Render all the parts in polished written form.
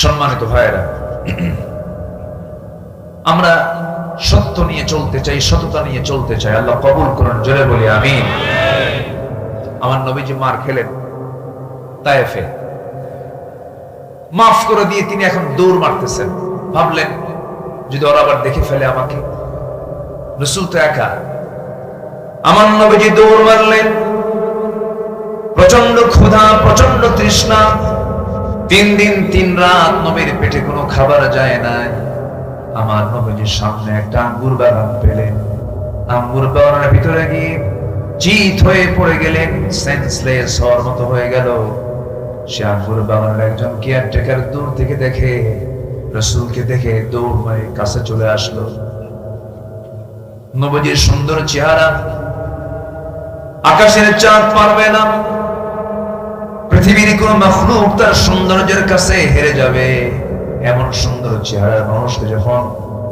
সম্মানিত ভাইয়েরা, আমরা সত্য নিয়ে চলতে চাই, সততা নিয়ে চলতে চাই। আল্লাহ কবুল করুন, জোরে বলি আমিন। আমার নবীজি মার খেলেন তায়েফে, মাফ করে দিয়ে তিনি এখন দৌড় মারতেছেন। ভাবলেন যদি ওরা আবার দেখে ফেলে আমাকে, রাসূল তো একা। আমার নবীজি দৌড় মারলেন। প্রচন্ড ক্ষুধা, প্রচন্ড তৃষ্ণা, 3 দিন 3 রাত নবীর পেটে কোনো খাবার যায় নাই। আমার নবীজির সামনে একটা আঙ্গুর বাগান পেলেন। আঙ্গুর বাগানের ভিতরে গিয়ে চিত হয়ে পড়ে গেলেন, সেন্সলেস হওয়ার মতো হয়ে গেল। সে আঙ্গুর বাগানের একজন কেয়ারটেকার দূর থেকে দেখে, রাসূলকে দেখে দৌড় মারে কাছে চলে আসলো। নবীজির সুন্দর চেহারা আকাশের চাঁদ পারবে না, পৃথিবীর কোন মাখলুক তার সৌন্দর্যের কাছে হেরে যাবে। এমন সুন্দর চেহারার মানুষকে যখন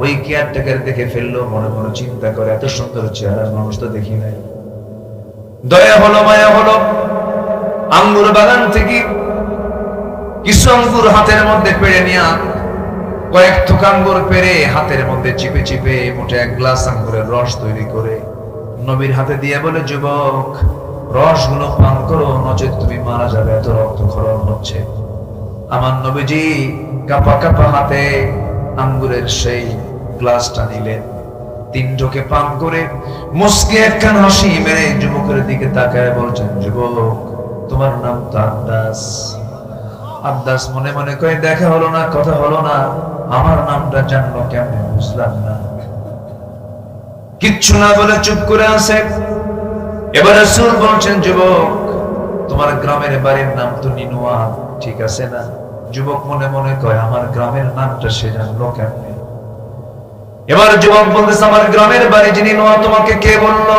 ওই কেয়ারটেকার দেখে ফেললো, মনে মনে চিন্তা করে এত সুন্দর চেহারার মানুষ তো দেখি নাই। দয়া হলো, মায়া হলো। আঙ্গুর বাগান থেকে কিছু আঙ্গুর হাতের মধ্যে পেড়ে নিয়ে, কয়েক থোক আঙ্গুর পেড়ে হাতের মধ্যে চিপে চিপে মোটে 1 গ্লাস আঙ্গুরের রস তৈরি করে নবীর হাতে দিয়ে বলে, যুবক, রসগুলো পান করো, নচেত তুমি মারা যাবে, এত রক্তক্ষরণ হচ্ছে। আমার নবীজি কাঁপা কাঁপা হাতে আঙ্গুরের সেই গ্লাসটা নিলেন, 3 ঢোকে পান করে মুস্কি একখান হাসি মেরে যুবকের দিকে তাকায় বলছেন, যুবক, তোমার নাম তো আব্বাস। আব্বাস মনে মনে কয়ে, দেখা হলো না, কথা হলো না, আমার নামটা জানলো কেমনে, বুঝলাম না। কিচ্ছু না বলে চুপ করে আছে। এবার রাসূল বলছেন, যুবক, তোমার গ্রামের বাড়ির নাম তো নিনুয়া, ঠিক আছে না? যুবক মনে মনে কয়, আমার গ্রামের নামটা সে জানলো কেমনে? এবার যুবক বলতেছে, আমার গ্রামের বাড়ি নিনুয়া, তোমাকে কে বললো?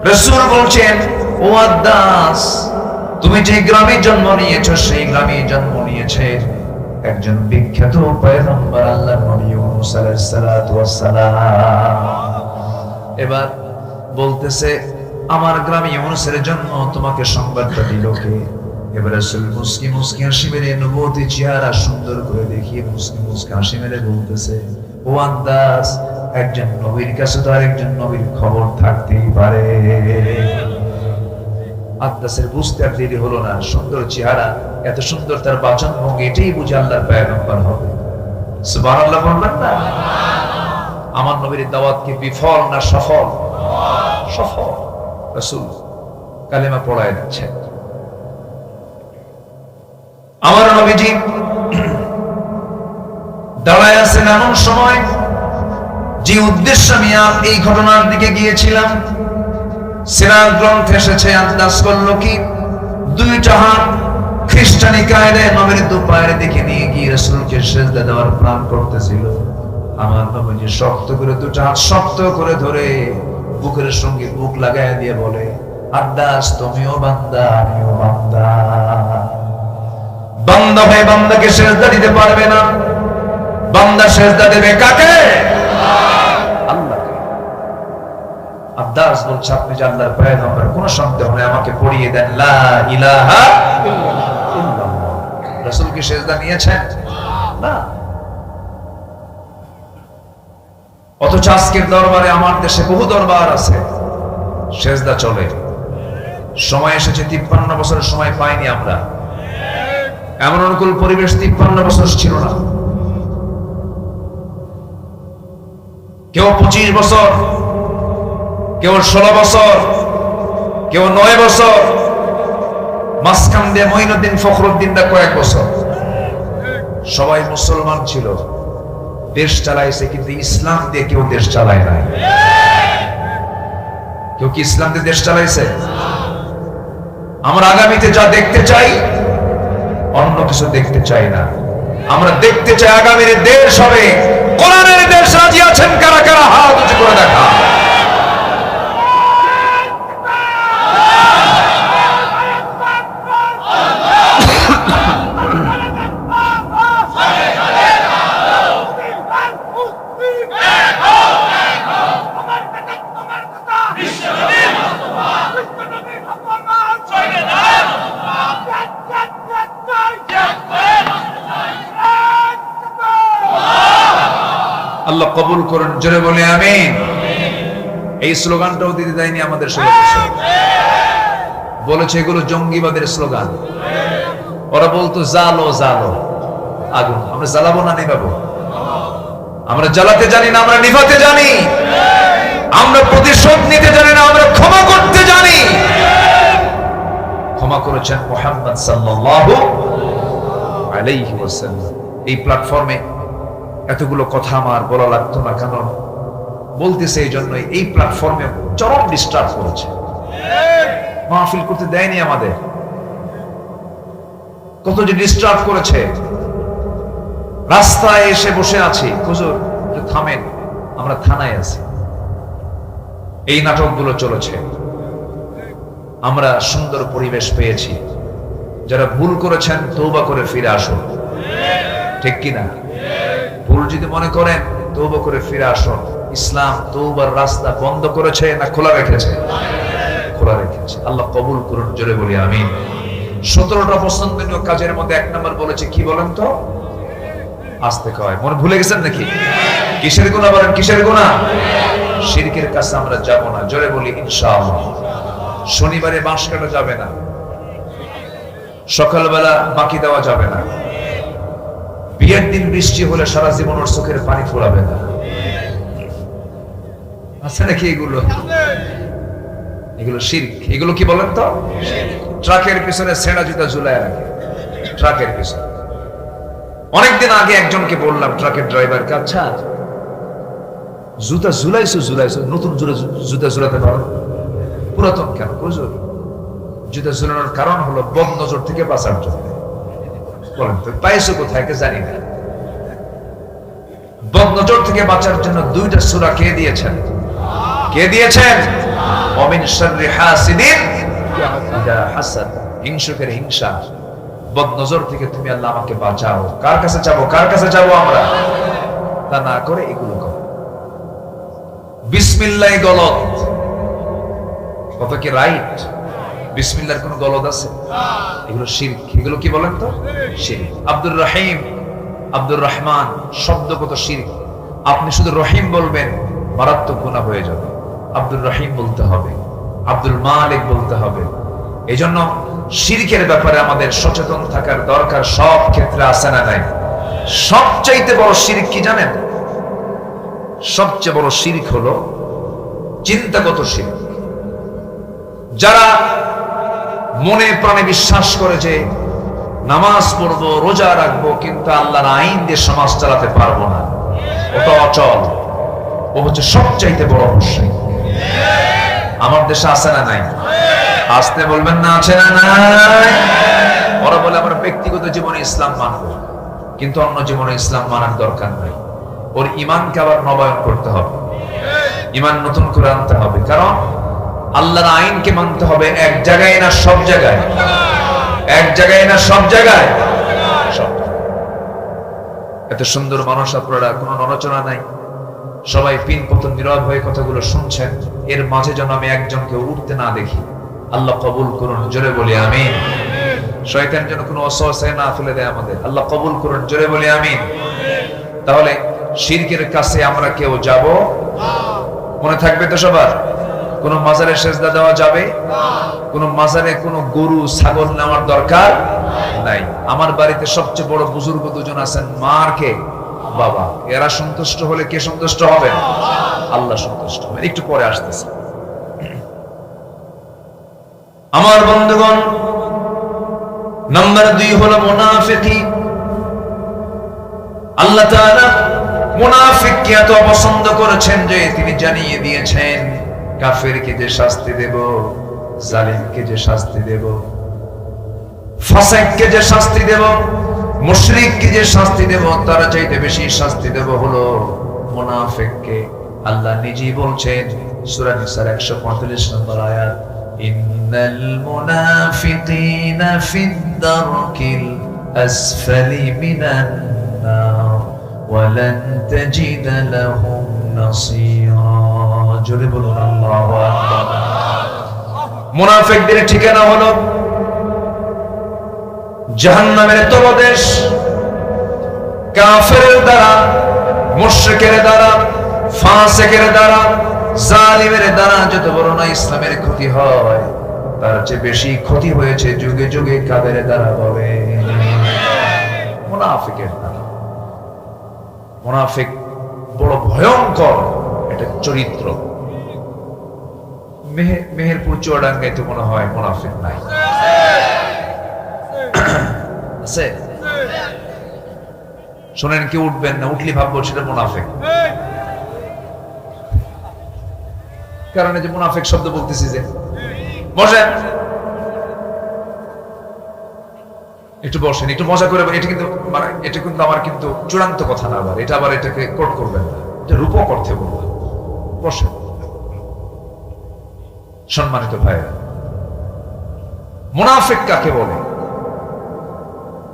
রাসূল বলছেন, ও আব্বাস, তুমি যে গ্রামে জন্ম নিয়েছো, সেই গ্রামে জন্ম নিয়েছে একজন বিখ্যাত পয়গম্বর, আল্লাহর নবী ইউনূস আলাইহিস সালাতু ওয়াস সালাম। এবার বলতেছে, আমার গ্রামে ইউনূসের জন্য তোমাকে সংবাদটা দিল কে? এবার রাসূল মুস্কি মুস্কি হাসি মেরে, নবুয়তি চেহারা সুন্দর করে দেখিয়ে মুস্কি মুস্কি হাসি মেরে বলতেছে, ও আব্বাস, একজন নবীর কাছে তো আরেকজন নবীর খবর থাকতেই পারে। আব্বাসের বুঝতে আর দেরি হলো না, সুন্দর চেহারা, এত সুন্দর তার বাচন ভঙ্গি, এটাই বুঝে আল্লাহর পয়গম্বর হবে। সুবহানাল্লাহ বলবেন না? আমার নবীর দাওয়াত কি বিফল না সফল? সফল। রাসূল কালেমা পড়ায় দিচ্ছেন। আমার নবীজি দাঁড়ায় আছেন এমন সময়, যে উদ্দেশ্যে আমি এই ঘটনার দিকে গিয়েছিলাম, সিরাত গ্রন্থে এসেছে, আন্দাজ করলো কি, 2টা হাত খ্রিস্টানি কায়দায় নবীর 2 পায়ের দিকে নিয়ে গিয়ে রাসূলকে সিজদা দেওয়ার প্ল্যান করতেছিল। আমার নবীজি শক্ত করে 2টা হাত শক্ত করে ধরে বুকের সঙ্গে বুক লাগায় দিয়ে বলে, আব্বাস, তুমিও বান্দা, আমিও বান্দা। বান্দা হয়ে বান্দাকে সিজদা দিতে পারবে না, বান্দা সিজদা দেবে কাকে? আল্লাহকে। আব্বাস বলছে, আপনি যে আল্লাহর পয়গম্বর, কোনো সন্দেহ নেই, আমাকে পড়িয়ে দেন লা ইলাহা ইল্লাল্লাহ। রাসূল কি সিজদা নিয়েছেন? না। অথচ আজকের দরবারে, আমার দেশে বহু দরবার আছে, সিজদা চলে। সময় এসেছে, 53 বছরের সময় পাইনি আমরা। এমন অনুকূল পরিবেশ 53 বছর ছিল না। কেউ 25 বছর, কেউ 16 বছর, কেউ 9 বছর, মাঝখান দিয়ে মঈনুদ্দিন ফখরুদ্দিনরা কয়েক বছর। সবাই মুসলমান ছিল, দেশ চালাইছে, কিন্তু ইসলাম দিয়ে কেউ দেশ চালায় নাই। কেউ কি ইসলাম দিয়ে দেশ চালাইছে? আমরা আগামীতে যা দেখতে চাই, অন্য কিছু দেখতে চাই না। আমরা দেখতে চাই আগামীর দেশ হবে কোরআনের দেশ। রাজি আছেন কারা কারা? হাত উঁচু করে দেখা। আল্লাহ কবুল করুন, জোরে বলে আমিন। এই স্লোগানটাও দিতে দেয়নি আমাদের সবাই, বলেছে এগুলো জঙ্গিবাদের স্লোগান। ওরা বলতো জালো জালো আগুন, আমরা জ্বালাবো না নিভাবো? আমরা জ্বালাতে জানি না, আমরা নিভাতে জানি। আমরা প্রতিশোধ নিতে জানি না, আমরা ক্ষমা করতে জানি। ক্ষমা করেছেন মুহাম্মদ সাল্লাল্লাহু আলাইহি ওয়াসাল্লাম। এই প্ল্যাটফর্মে এতগুলো কথা আমার বলা লাগতো না, কারণ বলতেছে এই জন্যই। এই প্ল্যাটফর্মে চরম ডিস্টার্ব করেছে, মাহফিল করতে দেয়নি আমাদের। কত যে ডিস্টার্ব করেছে। রাস্তায় এসে বসে আছি, হুজুর একটু থামেন, আমরা থানায় আছি। এই নাটকগুলো চলেছে। আমরা সুন্দর পরিবেশ পেয়েছি। যারা ভুল করেছেন তওবা করে ফিরে আসুন, ঠিক কিনা? ভুল যদি মনে করেন তওবা করে ফিরে আসুন। ইসলাম তওবার রাস্তা বন্ধ করেছে না খোলা রেখেছে? খোলা রেখেছে। আল্লাহ কবুল করুন, জোরে বলি আমিন। 17টা পছন্দনীয় কাজের মধ্যে 1 নাম্বার বলেছে কি বলেন তো? আস্তে কয়, মনে ভুলে গেছেন নাকি? কিসের গুনাহ বলেন, কিসের গুনাহ? শিরকের কাছে আমরা যাব না, জোরে বলি ইনশাআল্লাহ। শনিবারে বাঁশ কাটা যাবে না, সকালবেলা বাকি দেওয়া যাবে না, বিয়ের দিন বৃষ্টি হলে সারা জীবন ওর চোখের পানি ফোরাবে না। আছে নাকি এগুলো? এগুলো শিরক। এগুলো কি বলেন তো? ট্রাকের পিছনে ছেঁড়া জুতা ঝুলায় রাখে, ট্রাকের পিছনে। অনেকদিন আগে একজনকে বললাম, ট্রাকের ড্রাইভারকে, আচ্ছা জুতা ঝুলাইছো নতুন জুতা ঝুলাতে পারো, পুরাতন কেন? হুজুর জুতা ঝুলানোর কারণ হলো বদ নজর থেকে বাঁচার জন্য। বলেন তো পাইছো কোথায়? জানি না। বদ নজর থেকে বাঁচার জন্য 2টা সূরা কে দিয়েছেন? কে দিয়েছেন? ওমিন শাররি হাসিদিন ইযা হাসাদ, হিংসুকের হিংসা, বদ নজর থেকে তুমি আল্লাহ আমাকে বাঁচাও। কার কাছে যাবো? কার কাছে যাবো আমরা? তা না করে এগুলো করো। বিসমিল্লাহ গলত, কত কি রাইট? বিসমিল্লাহর কোন গলত আছে? এগুলো শিরক। এগুলো কি বলেন তো? শিরক। আব্দুর রহিম, আব্দুর রহমান শব্দগত শিরক। আপনি শুধু রহিম বলবেন, মারাত্মক গুনাহ হয়ে যাবে। আব্দুর রহিম বলতে হবে, আব্দুল মালিক বলতে হবে। এজন্য শিরকের ব্যাপারে আমাদের সচেতন থাকার দরকার। সব ক্ষেত্রে আছে না নাই? সবচাইতে বড় শিরক কি জানেন? সবচেয়ে বড় শিরক হলো চিন্তাগত শিরক। যারা মনে প্রাণে বিশ্বাস করে যে নামাজ পড়বো, রোজা রাখবো, কিন্তু আল্লাহর আইন দিয়ে সমাজ চালাতে পারবো না, ওটা অচল। ও হচ্ছে সবচাইতে বড় মুশরিক। আমার দেশে আছে না নাই? আসতে বলবেন না, আছে না নাই? ওরা বলে আমরা ব্যক্তিগত জীবনে ইসলাম মানবো, কিন্তু অন্য জীবনে ইসলাম মানার দরকার নাই। ওর ঈমানকে আবার নবায়ন করতে হবে, ঈমান নতুন করে আনতে হবে। কারণ আল্লাহর আইনকে মানতে হবে এক জায়গায় না সব জায়গায়? এক জায়গায় না সব জায়গায়? এত সুন্দর মানুষ আপনারা, কোনো নড়াচড়া নাই, সবাই পিন পতন নীরব হয়ে কথাগুলো শুনছেন। এর মাঝে যেন আমি একজনকে উঠতে না দেখি। আল্লাহ কবুল করুন, জোরে বলি আমিন। শয়তান যেন কোনো ওয়াসওয়াসায় না ফেলে দেয় আমাদের। আল্লাহ কবুল করুন, জোরে বলি আমিন। তাহলে শিরকের কাছে আমরা কেউ যাব না। মনে থাকবে তো সবার? কোন মাজারে সেজদা দেওয়া যাবে না, কোন মাজারে কোন গরু ছাগল নেওয়ার দরকার নাই। আমার বাড়িতে সবচেয়ে বড় বুজুর্গ দুজন আছেন, মা আর কে? বাবা। এরা সন্তুষ্ট হলে কে সন্তুষ্ট হবেন? আল্লাহ সন্তুষ্ট হবেন। একটু পরে আসতেছে। আমার বন্ধুগণ, নাম্বার 2 হলো মুনাফিকি। আল্লাহ তাআলা মুনাফিককে এত অপছন্দ করেছেন যে তিনি জানিয়ে দিয়েছেন, কাফেরকে যে শাস্তি দেব, জালিমকে যে শাস্তি দেব, ফাসিককে যে শাস্তি দেব, মুশরিককে যে শাস্তি দেব, তার চাইতে বেশি শাস্তি দেব হলো মুনাফিককে। আল্লাহ নিজেই বলছেন সূরা নিসার 145 নম্বর আয়াত, ইন্নাল মুনাফিকিনা ফিদ দারকিল আসফালি মিনান নার ওয়া লান তাজিদ লাহুম নাসীরা। জোরে বলুন আল্লাহু আকবার। মুনাফিকদের ঠিকানা হলো জাহান্নামের তলদেশ। কাফেরের দ্বারা মুশরিকের দ্বারা, ফাসিকের দ্বারা, জালিমের দ্বারা যত বড় না ইসলামের ক্ষতি হয়, তার চেয়ে বেশি ক্ষতি হয়েছে যুগে যুগে কাদের দ্বারা বলে? মুনাফিকের দ্বারা। মুনাফিক বড় ভয়ঙ্কর এটা চরিত্র। মেহেরপুর চুয়াডাঙ্গায় তো মনে হয় মুনাফিক নাই, আছে? শোনেন, কি উঠবেন না, উঠলি ভাববো সেটা মুনাফিক। কারণ এই যে মুনাফিক শব্দ বলতেছি, যে বসেন, একটু বসেন, একটু মজা করে। এটা কিন্তু আমার কিন্তু চূড়ান্ত কথা না, আবার এটা আবার এটাকে কোট করবেন না, এটা রূপক অর্থে বলবেন। বসেন। সম্মানিত ভাইরা, মুনাফিক কাকে বলে?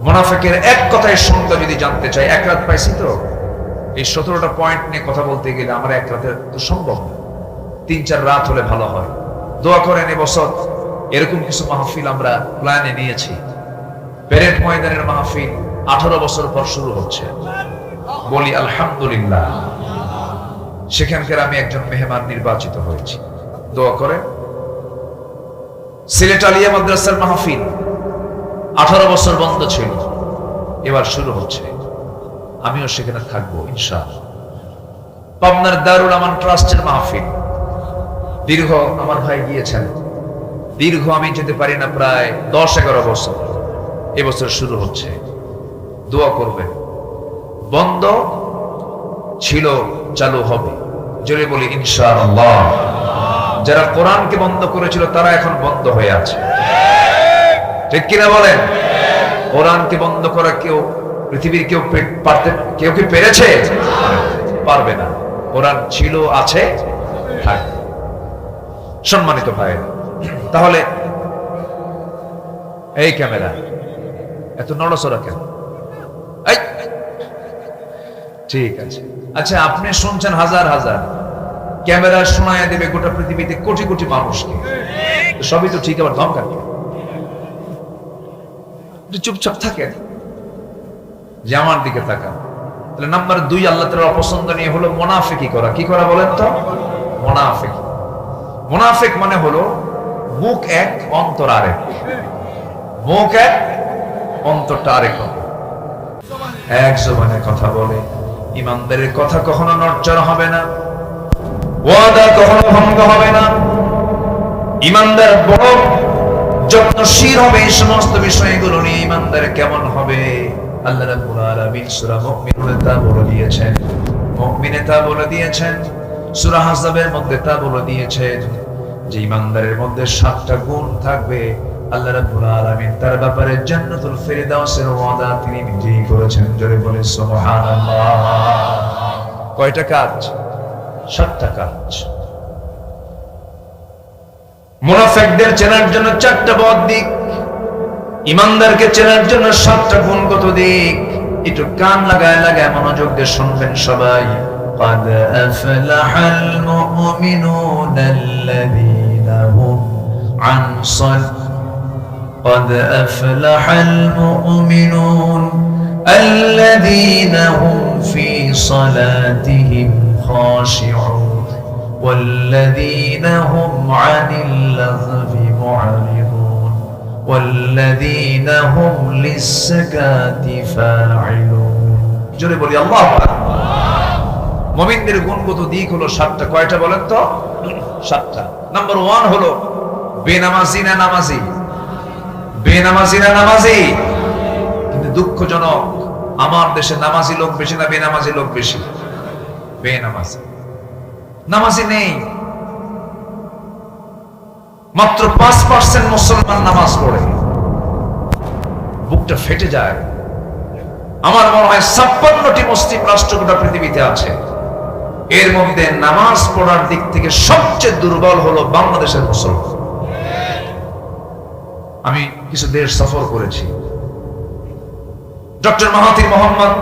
মুনাফিকের এক কথায় সংজ্ঞা যদি জানতে চাই, এক রাত পাইছি তো, এই 17টা পয়েন্ট নিয়ে কথা বলতে গেলে আমার এক রাতে তো সম্ভব না, 3-4 রাত হলে ভালো হয়। দোয়া করেন এবছর এরকম কিছু মাহফিল আমরা প্ল্যানে নিয়েছি। প্যারেড ময়দানের মাহফিল 18 বছর পর শুরু হচ্ছে, বলি আলহামদুলিল্লাহ। সেখানকার আমি একজন মেহমান নির্বাচিত হয়েছি, দোয়া করে। সিলেট আলিয়া মাদ্রাসার মাহফিল 18 বছর বন্ধ ছিল, এবার শুরু হচ্ছে, আমিও সেখানে থাকবো ইনশাআল্লাহ। পাবনার দারুল আমান ট্রাস্টের মাহফিল দীর্ঘ, আমার ভাই গিয়েছেন, দীর্ঘ আমি যেতে পারি না, প্রায় 10-11 বছর, এবছর শুরু হচ্ছে, দোয়া করবেন। বন্ধ ছিল, চালু হবে, জোরে বলি ইনশাআল্লাহ। যারা কোরআনকে বন্ধ করেছিল তারা এখন বন্ধ হয়ে আছে, ঠিক কিনা বলেন? কোরআনকে বন্ধ করা কেউ, পৃথিবীর কেউ কি পেরেছে? পারবে না। কোরআন ছিল, আছে, থাকবে। সম্মানিত ভাই, তাহলে এই ক্যামেরা এত নড়াচড়া কেন? ঠিক আছে, আচ্ছা, আপনি শুনছেন হাজার হাজার, ক্যামেরা শোনায় দেবে গোটা পৃথিবীতে কোটি কোটি মানুষকে, সবই তো ঠিক, আবার ধমকান, চুপচাপ থাকেন, যে আমার দিকে তাকান। তাহলে নাম্বার 2 আল্লাহ তাআলার অপছন্দ নিয়ে হলো মুনাফিকি করা। কি করা বলেন তো? মুনাফিক। মুনাফিক মানে হলো মুখ এক, অন্তর আরেক। মুখ এক, অন্তরটা আরেক। এক জবানে কথা বলে, ইমানদারের কথা কখনো নড়চড় হবে না, ওয়াদা কখনো ভঙ্গ হবে না। ইমানদার বড় যত্নশীল হবে এই সমস্ত বিষয়গুলো নিয়ে। ইমানদার কেমন হবে? আল্লাহ রাব্বুল আলামিন সূরা মুমিনুনে তা বলে দিয়েছেন, মুমিনে তা বলে দিয়েছেন, সূরা আহজাবের মধ্যে তা বলে দিয়েছেন যে ইমানদারের মধ্যে 7টা গুণ থাকবে। আল্লাহ রাব্বুল আলামিন তার ব্যাপারে জান্নাতুল ফিরদাউসের ওয়াদা তিনি নিজেই করেছেন, জোরে বলে সুবহানাল্লাহ। কয়টা কাজ? 7টা কাজ। মুনাফিকদের চেনার জন্য 4টা বদ দিক, ইমানদারকে চেনার জন্য 7টা গুণগত দিক। একটু কান লাগায় লাগায় মনোযোগ দিয়ে শুনবেন সবাই। قد أفلح المؤمنون الذين هم عن قد أفلح المؤمنون الذين هم في صلاتهم خاشعون والذين هم عن اللغو معرضون والذين هم للزكاة فاعلون। জোরে বলি আল্লাহু আকবার। মুমিনদের গুণগত দিক হলো 7টা। কয়টা বলেন তো? 7টা। নাম্বার 1 হলো বেনামাজি না নামাজি? বেনামাজি না নামাজি? কিন্তু দুঃখজনক, আমার দেশে নামাজি লোক বেশি না বেনামাজি লোক বেশি? বেনামাজি। নামাজি নেই, মাত্র 5% মুসলমান নামাজ পড়ে। বুকটা ফেটে যায়। আমার মনে হয় 56টি মুসলিম রাষ্ট্র গোটা পৃথিবীতে আছে, এর মধ্যে নামাজ পড়ার দিক থেকে সবচেয়ে দুর্বল হলো বাংলাদেশের মুসলমান। আমি কিছু দেশ সফর করেছি। ডক্টর মাহাথির মোহাম্মদ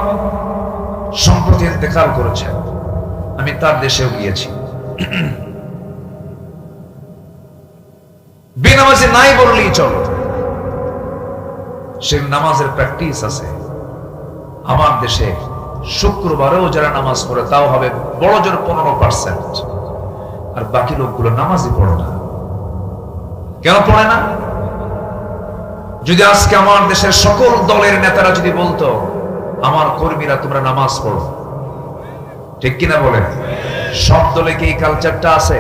সম্প্রতি ইন্তেকাল করেছেন, আমি তার দেশেও গিয়েছি। বেনামাজি নাই বললেই চলো, সে নামাজের প্র্যাকটিস আছে। আমার দেশে শুক্রবারেও যারা নামাজ পড়ে তাও হবে বড় জোর 15%, আর বাকি লোকগুলো নামাজই পড়ে না। কেন পড়ে না? যদি আজকে আমার দেশের সকল দলের নেতারা যদি বলতো, আমার কর্মীরা তোমরা নামাজ পড়ো, ঠিক কিনা বলে? সব দলে কি এই কালচারটা আছে?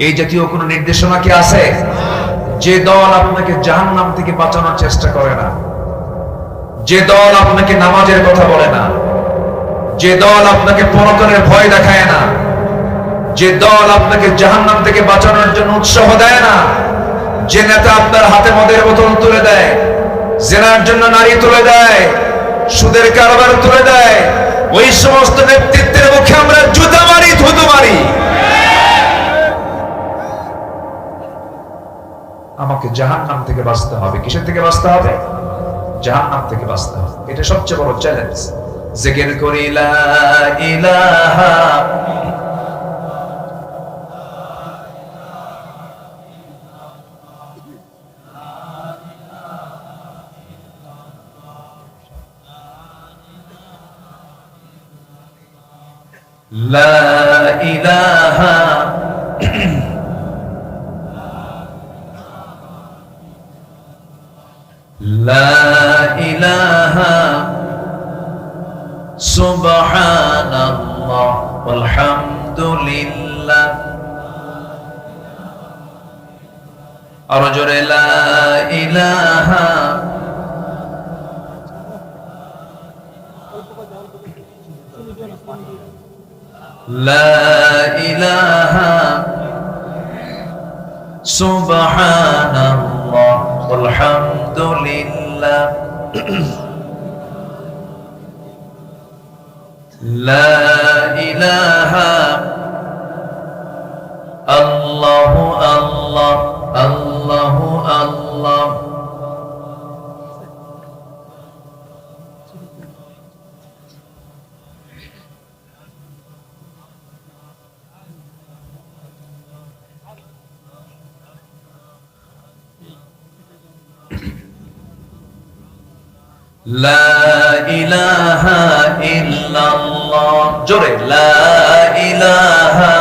এই জাতীয় কোন নির্দেশনা কি আছে? যে দল আপনাকে জাহান্নাম থেকে বাঁচানোর চেষ্টা করে না, যে দল আপনাকে নামাজের কথা বলে না, যে দল আপনাকে পরকালের ভয় দেখায় না, যে দল আপনাকে জাহান্নাম থেকে বাঁচানোর জন্য উৎসাহ দেয় না, যে নেতা আপনার হাতে মদের বোতল তুলে দেয়, জেনার জন্য নারী তুলে দেয়, সুদের কারবার তুলে দেয়, ওই সমস্ত নেতৃত্বের মুখে আমরা জুতা মারি, থুতু মারি। আমাকে জাহান্নাম থেকে বাঁচতে হবে। কিসের থেকে বাঁচতে হবে? জাহান্নাম থেকে বাঁচতে হবে। এটা সবচেয়ে বড় চ্যালেঞ্জ। জিকির করি লা ইলাহা লা ইলাহা লা ইলাহা সুবহানাল্লাহ আলহামদুলিল্লাহ। আর জোরে লা ইলাহা লা ইলাহা সুবহানাল্লাহ আলহামদুলিল্লাহ। লা ইলাহা আল্লাহু আল্লাহ আল্লাহু আল্লাহ। লা ইলাহা ইল্লাল্লাহ। জোরে লা ইলাহা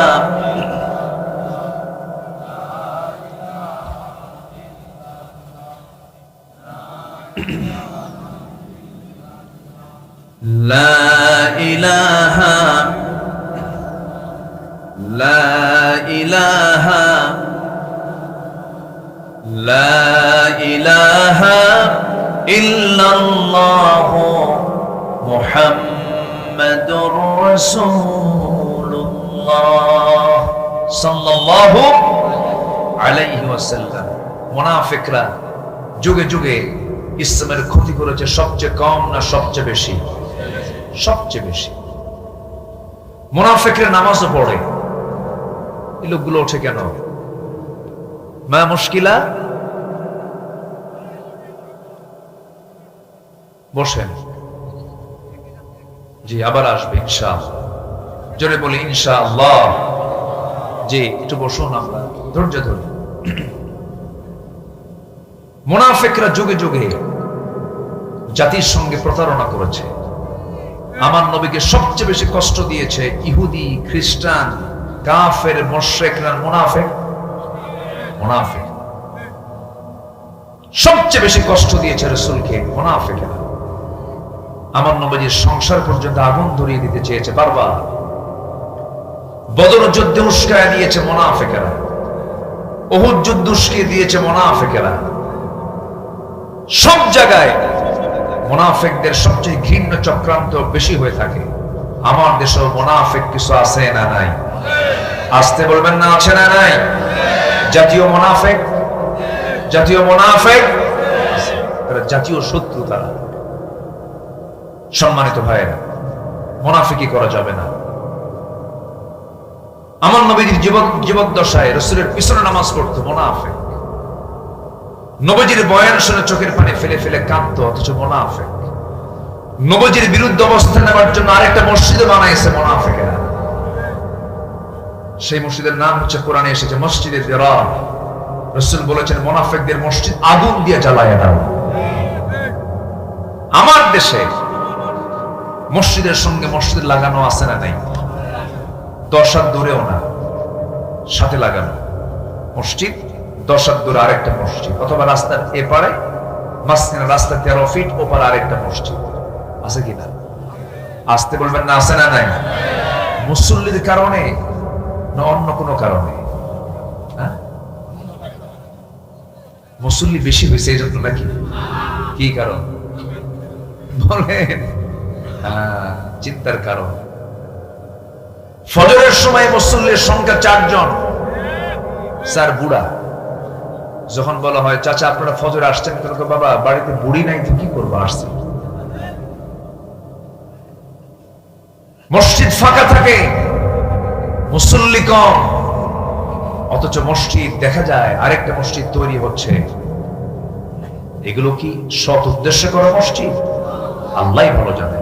লা ইলাহা লা ইলাহা লা ইলাহা ইল্লাল্লাহু মুহাম্মাদুর রাসূলুল্লাহ সাল্লাল্লাহু আলাইহি ওয়াসাল্লাম। মুনাফিকরা যুগে যুগে ইসলামের ক্ষতি করেছে সবচেয়ে কম না সবচেয়ে বেশি? সবচেয়ে বেশি। মুনাফিকরা নামাজও পড়ে, এই লোকগুলো ওঠে কেন? মা মুশকিলা। বসেন, জি আবার আসবে ইনশাআল্লাহ। জোরে বলি ইনশাআল্লাহ। জি একটু বসুন, আমরা ধৈর্য ধরুন। মুনাফিকরা যুগে যুগে জাতির সঙ্গে প্রতারণা করেছে। আমার নবীকে সবচেয়ে বেশি কষ্ট দিয়েছে ইহুদি, খ্রিস্টান, কাফের, মুশরিকরা। মুনাফিক সবচেয়ে বেশি কষ্ট দিয়েছে রাসূলকে মুনাফিকরা। আমার নবীর সংসার পর্যন্ত আগুন ধরিয়ে দিতে চেয়েছে বারবার। বদর যুদ্ধে উস্কায়া দিয়েছে মুনাফিকরা, উহুদ যুদ্ধ উস্কিয়ে দিয়েছে মুনাফিকরা। সব জায়গায় মুনাফিকদের সবচেয়ে ঘৃণ্য চক্রান্ত বেশি হয়ে থাকে। আমার দেশেও মুনাফিক কিছু আছে না নাই? আসতে বলবেন না, আছে না নাই? জাতীয় মুনাফিক, জাতীয় মুনাফিক, জাতীয় শত্রু তারা। সম্মানিত ভাইয়েরা, মুনাফিকি করা যাবে না। আমার নবীর জীবদ্দশায় রাসূলের পিছনে নামাজ পড়তো মুনাফিক। নবীজির বয়ান শুনে চোখের পানি ফেলে ফেলে কাঁদতো, অথচ মুনাফিক। নবীজির বিরুদ্ধে অবস্থান নেওয়ার জন্য আরেকটা মসজিদ বানাইছে মুনাফিকেরা। সেই মসজিদের নাম হচ্ছে, কোরআনে এসেছে, মসজিদে দিরার। রাসূল বলেছেন মুনাফিকদের মসজিদ আগুন দিয়ে জ্বালায় দাও। আমার দেশে মসজিদের সঙ্গে মসজিদ লাগানো আছে না নাই? 10 হাত দূরেও না, সাথে লাগানো মসজিদ, 10 হাত দূরে আরেকটা মসজিদ, অথবা রাস্তার এপারে মাঝখানে রাস্তা 13 ফিট ওপারে আরেকটা মসজিদ আছে কিনা? আসতে বলবেন না, আছে না নাই? মুসল্লির কারণে না অন্য কোনো কারণে? মুসল্লি বেশি হয়েছে এই জন্য নাকি? কি কারণ বলেন? চিন্তার কারণ। ফজরের সময় মুসল্লির সংখ্যা 4 জন, 4 বুড়া। যখন বলা হয় চাচা আপনারা ফজরে আসছেন, বাবা বাড়িতে বুড়ি নাই তো কি করবো, আসছে। মসজিদ ফাঁকা থাকে, মুসল্লি কম, অথচ মসজিদ দেখা যায় আরেকটা মসজিদ তৈরি হচ্ছে। এগুলো কি সৎ উদ্দেশ্যে করা মসজিদ? আল্লাহই ভালো জানে।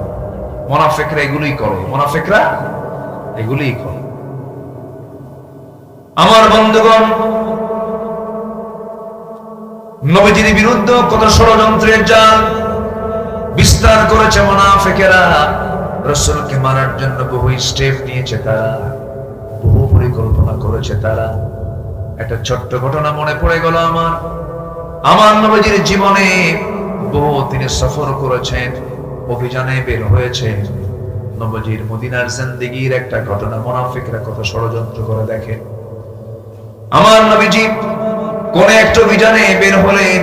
মুনাফিকরা এগুলোই করে, মুনাফিকরা এগুলোই করে। আমার বন্ধুগণ, নবীজির বিরুদ্ধে কত ষড়যন্ত্রের জাল বিস্তার করেছে মুনাফিকেরা। রাসূলকে মারার জন্য বহু স্টেপ নিয়েছে তারা, বহু পরিকল্পনা করেছে তারা। একটা ছোট্ট ঘটনা মনে পড়ে গেল আমার নবীজির জীবনে। বহু তিনি সফর করেছেন, অভিযানে বের হয়েছে। নবীজির মদিনার জিন্দেগীর একটা ঘটনা মুনাফিকরা কত ষড়যন্ত্র করে দেখে। আমার নবীজি কোন একটা অভিযানে বের হলেন,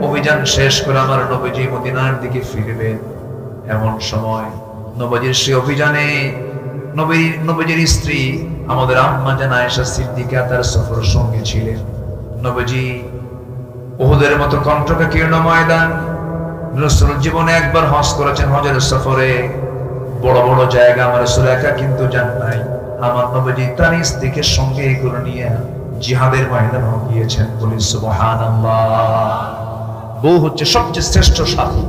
অভিযান শেষ করে আমার নবীজি মদিনার দিকে ফিরবেন। এমন সময় নবীজির সেই অভিযানে নবীজির স্ত্রী আমাদের আম্মা জান আয়েশা সিদ্দিকা তার সফর সঙ্গী ছিলেন। নবীজি উহুদের মতো কণ্ঠকাকীর্ণ ময়দান, রাসূল জীবনে একবার হজ করেছেন, হজের সফরে বড় বড় জায়গা আমার রাসূল একা কিন্তু যান নাই। আমার নবীজি তার স্ত্রীকে সঙ্গে এগুলো নিয়ে জিহাদের ময়দানে গিয়েছেন। বলি সুবহানাল্লাহ। বউ হচ্ছে সবচেয়ে শ্রেষ্ঠ সাথী,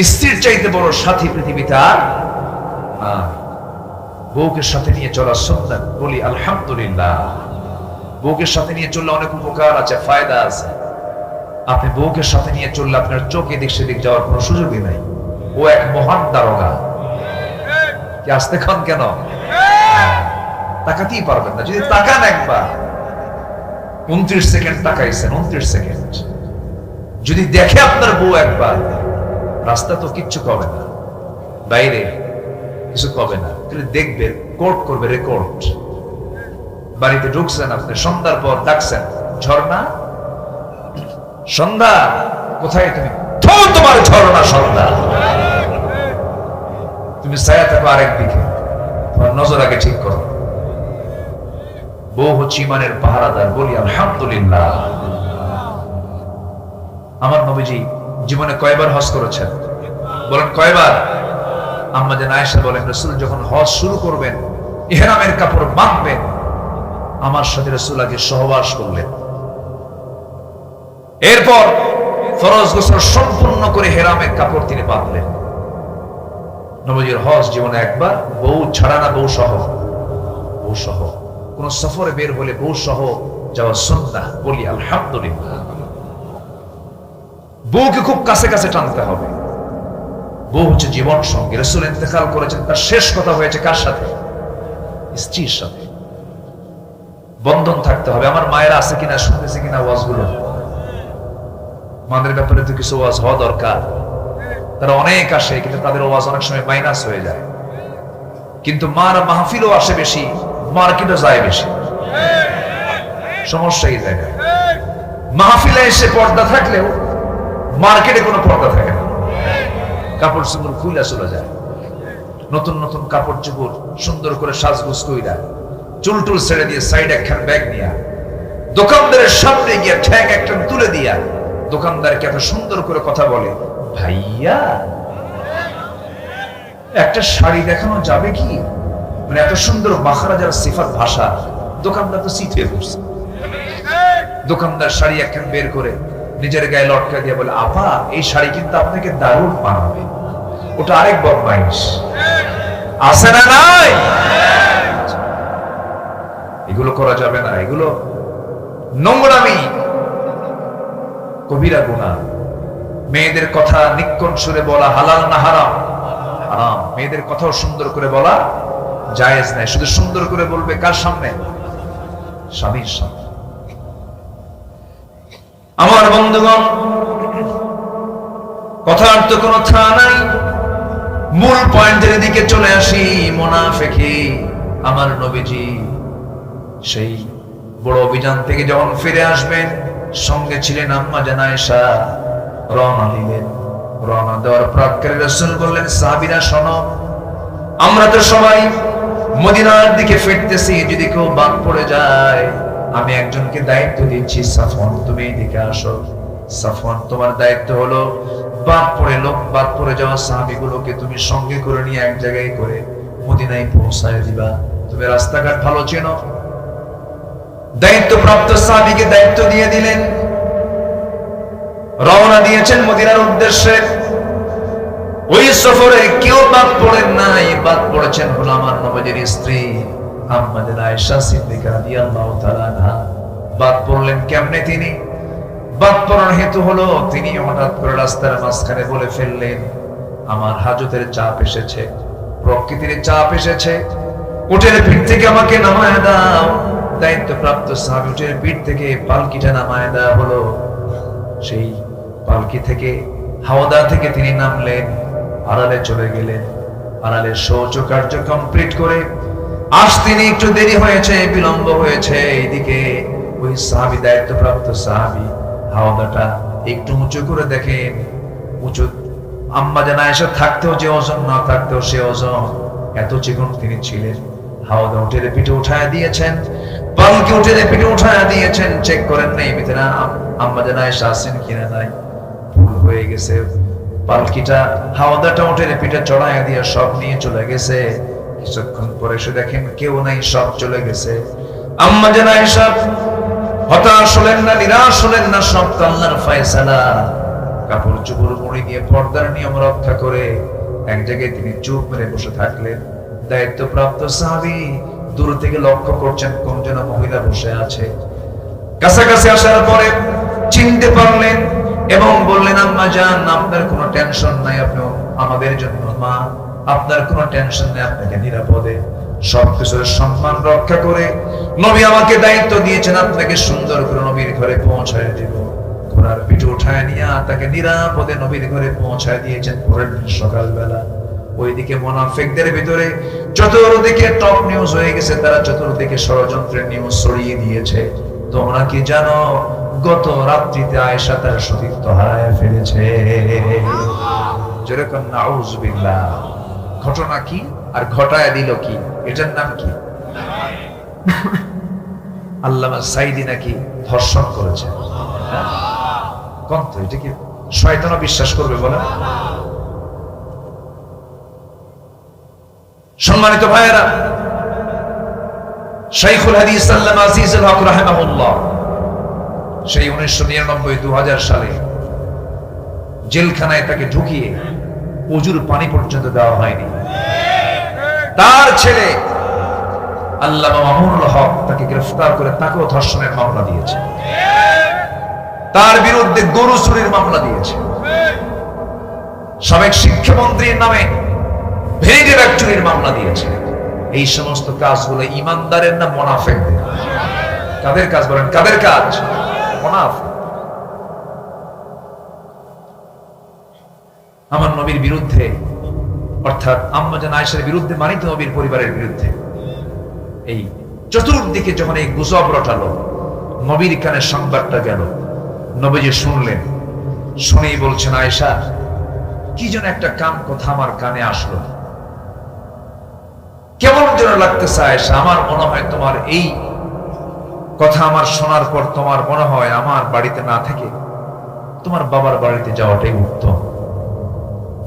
স্ত্রীর চাইতে বড় সাথী পৃথিবীতে আর বউকে সাথে নিয়ে চলা সুন্নাত। বলি আলহামদুলিল্লাহ। বউকে সাথে নিয়ে চললে অনেক উপকার আছে, ফায়দা আছে। আপনি বউকে সাথে নিয়ে চললে আপনার চোখ এদিক সেদিক যাওয়ার কোনো সুযোগই নাই। ও এক মহান দারোগা। কি আসতে খান কেন? তাকাতেই পারবেন না। যদি তাকান একবার, 29 সেকেন্ড তাকাইছেন, 29 সেকেন্ড। যদি দেখে আপনার বউ একবার, রাস্তা তো কিচ্ছু কবে না, বাইরে কিছু কবে না, দেখবে, কোর্ট করবে, রেকর্ড। বাড়িতে ঢুকছেন আপনি, সন্ধ্যার পর ডাকছেন, ঝর্ণা সন্ধ্যা কোথায় তুমি? তোমার ঝর্ণা সন্ধ্যা। তুমি ছায়া থাকো আরেক দিকে, তোমার নজর আগে ঠিক করো। বউ হচ্ছে ইমানের পাহারাদার। বলি আলহামদুলিল্লাহ। আমার নবীজি জীবনে কয়বার হজ করেছেন? বলেন কয়বার? আম্মা জান আয়েশা বলেন, রাসূল যখন হজ শুরু করবেন, ইহরামের কাপড় বাঁধবেন, আমার সাথে রাসূল আগে সহবাস করলেন। এরপর ফরজ গোসল সম্পূর্ণ করে ইহরামের কাপড় তিনি বাঁধলেন। নবীজির হজ জীবনে একবার, বউ ছাড়া না, বউ সহ। বউ সহ কোন সফরে বের হলে বউ সহ যাওয়া সুন্নাহ। বলি আলহামদুলিল্লাহ। বউকে খুব কাছে কাছে টানতে হবে। বউ হচ্ছে জীবন সঙ্গী। রাসূল ইন্তেকাল করেছেন, তার শেষ কথা হয়েছে কার সাথে? স্ত্রীর সাথে। বন্ধন থাকতে হবে। আমার মায়েরা আছে কিনা, শুনতেছে কিনা ওয়াজগুলো? মাদের ব্যাপারে তো কিছু ওয়াজ হওয়া দরকার। তারা অনেক আসে, কিন্তু তাদের ওয়াজ অনেক সময় মাইনাস হয়ে যায়। কিন্তু মারা মাহফিলও আসে বেশি, মার্কেটও যায় বেশি। সমস্যা এই জায়গায়। মাহফিলে এসে পর্দা থাকলেও মার্কেটে কোনো পর্দা থাকে না। কাপড় চোপড় খুলে চলে যায়, নতুন নতুন কাপড় চোপড় সুন্দর করে সাজগোজ কইরা, চুল টুল ছেড়ে দিয়ে সাইড একখান ব্যাগ নিয়া দোকানদারের সামনে গিয়া ঠ্যাং একটা তুলে দিয়া দোকানদারকে এত সুন্দর করে কথা বলে, ভাইয়া একটা শাড়ি দেখানো যাবে কি? মানে এত সুন্দর মাখারাজার সিফাত ভাষা। দোকানদার তো চিত হয়ে পড়ছে। দোকানদার শাড়ি একখান বের করে নিজের গায়ে লটকা দিয়ে বলে, আপা এই শাড়ি কিন্তু আপনাকে দারুণ মানাবে। ওটা আরেক বদমাইশ। আছে না নাই? এগুলো করা যাবে না। এগুলো নোংরামি, কবিরা গুনাহ। মেয়েদের কথা নিক্কণ সুরে বলা হালাল না হারাম? হারাম। মেয়েদের কথাও সুন্দর করে বলা জায়েজ নাই। শুধু সুন্দর করে বলবে কার সামনে? স্বামীর সামনে। আমার বন্ধুগণ, কথার তো কোনো থা নাই। মূল পয়েন্টের দিকে চলে আসি। মুনাফিকি আমার নবীজি সেই বড় অভিযান থেকে যখন ফিরে আসবেন, সঙ্গে ছিলেন আম্মা জান আয়েশা। রওনা দিলেন। রওনা দেওয়ার প্রাক্কালে রাসূল বললেন, সাহাবীরা শোনো, আমরা তো সবাই মদিনার দিকে ফিরতেছি, যদি কেউ বাদ পড়ে যায় আমি একজনকে দায়িত্ব দিচ্ছি, সাফওয়ান তুমি এদিকে আসো। সাফওয়ান, তোমার দায়িত্ব হলো বাদ পড়ে যাওয়া সাহাবীগুলোকে তুমি সঙ্গে করে নিয়ে এক জায়গায় করে মদিনায় পৌঁছায় দিবা। তুমি রাস্তাঘাট ভালো চেনো। দায়িত্বপ্রাপ্ত সাহাবীকে দায়িত্ব দিয়ে দিলেন। রওনা দিয়েছেন মদিনার উদ্দেশ্যে। ওই সফরে কেউ বাদ পড়েন নাই। বাদ পড়েছেন হলো আমার নবীর স্ত্রী আম্মা জান আয়েশা সিদ্দিকা রাদিয়াল্লাহু তাআলা আনহা। বাদ পড়লেন কেমনে? তিনি বাদ পড়ার হেতু হলো তিনি হঠাৎ করে রাস্তার মাঝখানে বলে ফেললেন, আমার হাজতের চাপ এসেছে, প্রকৃতির চাপ এসেছে, উটের পিঠ থেকে আমাকে নামায় দাও। দায়িত্বপ্রাপ্ত সাহাবী উটের পিঠ থেকে পালকিটা নামায় দেওয়া হলো। সেই পালকি থেকে হাওদা থেকে তিনি নামলেন, আড়ালে চলে গেলেন। আড়ালে শৌচ কার্য কমপ্লিট করে তিনি একটু দেরি হয়েছে, বিলম্ব হয়েছে। এইদিকে ওই সাহাবী, দায়িত্বপ্রাপ্ত সাহাবী হাওদাটা একটু উঁচু করে দেখেন। উঁচু আম্মা জান আয়েশা থাকতেও যে ওজন, না থাকতেও সে ওজন, এত চিকন তিনি ছিলেন। হাওদা উটের পিঠে উঠায় দিয়েছেন, পালকি উটের পিঠে উঠায় দিয়েছেন। চেক করেন নাই ভিতরে আম্মা জান আয়েশা আছেন কিনা নাই। ভুল হয়ে গেছে। পালকিটা হাওদাটা উটের পিঠে চড়ায় দিয়ে সব নিয়ে চলে গেছে। কিছুক্ষণ পরে এসে দেখেন কেউ নাই, সব চলে গেছে। আম্মা জান আয়েশা হতাশ হলেন না, নিরাশ হলেন না, সব তো আল্লাহর ফয়সালা। কাপড় চোপড় মুড়ি দিয়ে পর্দার নিয়ম রক্ষা করে এক জায়গায় তিনি চুপ মেরে বসে থাকলেন। দায়িত্বপ্রাপ্ত সাহাবী দূর থেকে লক্ষ্য করছেন কোন যেন মহিলা বসে আছে। কাছাকাছি আসার পরে চিনতে পারলেন এবং বললেন, আম্মা জান, আপনার কোনো টেনশন নাই, আপনি আমাদের জন্য মা, আপনার কোনো টেনশন নেই, আপনাকে নিরাপদে সবকিছুর সম্মান রক্ষা করে নবী আমাকে দায়িত্ব দিয়েছেন আপনাকে সুন্দর করে নবীর ঘরে পৌঁছায় দেব। ঘোড়ার পিঠে উঠায় নিয়ে তাকে নিরাপদে নবীর ঘরে পৌঁছায় দিয়েছেন। পরের দিন সকালবেলা ওইদিকে মুনাফিকদের ভিতরে চতুর্দিকে টপ নিউজ হয়ে গেছে। তারা চতুর্দিকে ষড়যন্ত্রের নিউজ ছড়িয়ে দিয়েছে। তোমরা কি জানো গত রাত্রিতে আয়েশা তার সতীত্ব হারায় ফেলেছে? যেরকম নাউজুবিল্লাহ। ঘটনা কি আর ঘটায় দিল কি? এটার নাম কি? আল্লামা সাইদি নাকি ধর্ষণ করেছে। কোন তো এটা কি শয়তানও বিশ্বাস করবে বলে? সম্মানিত ভাইয়েরা, শাইখুল হাদিস আল্লামা আজিজুল হক রাহিমাহুল্লাহ সেই 1999-2000 সালে জেলখানায় তাকে ঢুকিয়ে ওযুর পানি পর্যন্ত দেওয়া হয়নি। তার ছেলে আল্লামা মামুনুল হক তাকে গ্রেফতার করে তাকেও ধর্ষণের মামলা দিয়েছে। তার বিরুদ্ধে গরু চুরির মামলা দিয়েছে। সাবেক শিক্ষামন্ত্রীর নামে ভেড়ি ব্যাগ চুরির মামলা দিয়েছে। এই সমস্ত কাজগুলো ইমানদারের না মুনাফিকদের? কাদের কাজ বলেন? কাদের কাজ? মুনাফিক। আমার নবীর বিরুদ্ধে, অর্থাৎ আম্মা জান আয়েশার বিরুদ্ধে, মানিত নবীর পরিবারের বিরুদ্ধে এই চতুর্দিকে যখন এই গুজব রটালো, নবীর কানে সংবাদটা গেল। নবীজি শুনলেন। শুনেই বলছেন, আয়েশা, কি যেন একটা কান কথা আমার কানে আসলো, কেমন যেন লাগতেছে আয়েশা। আমার মনে হয় তোমার এই কথা আমার শোনার পর তোমার মনে হয় আমার বাড়িতে না থেকে তোমার বাবার বাড়িতে যাওয়াটাই উত্তম।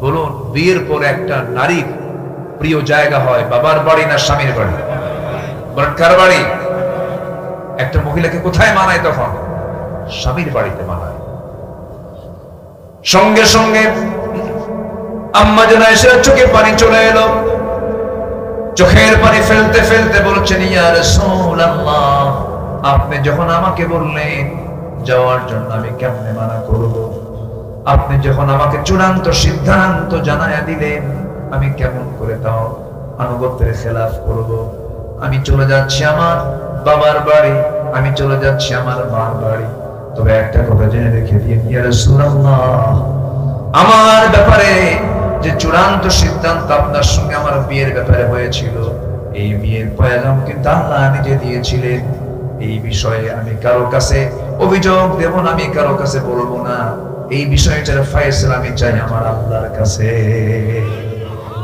বলুন, বিয়ের পর একটা নারীর প্রিয় জায়গা হয় বাবার বাড়ি না স্বামীর বাড়ি? বলেন কার বাড়ি? একটা মহিলাকে কোথায় মানায় তখন? স্বামীর বাড়িতে মানায়। সঙ্গে সঙ্গে আম্মা জান আয়েশার চোখে পানি চলে এলো। চোখের পানি ফেলতে ফেলতে বলছেন, ইয়া রাসূলুল্লাহ, আপনি যখন আমাকে বললেন যাওয়ার জন্য, আমি কেমনে মানা করব? আপনি যখন আমাকে চূড়ান্ত সিদ্ধান্ত জানায়া দিলেন, আমি কেমন করে তাও আনুগত্যের খেলাফ করব? আমি চলে যাচ্ছি আমার বাবার বাড়ি, আমি চলে যাচ্ছি আমার মার বাড়ি। তবে একটা কথা জেনে রেখে দিয়ে, ইয়া রাসূলুল্লাহ, আমার ব্যাপারে যে চূড়ান্ত সিদ্ধান্ত আপনার সঙ্গে আমার বিয়ের ব্যাপারে হয়েছিল, এই বিয়ের পয়গাম কিন্তু আল্লাহ নিজে দিয়েছিলেন। এই বিষয়ে আমি কারো কাছে অভিযোগ দেব না, আমি কারো কাছে বলবো না। এই বিষয়টার ফয়সালা আমি চাই আমার আল্লাহর কাছে।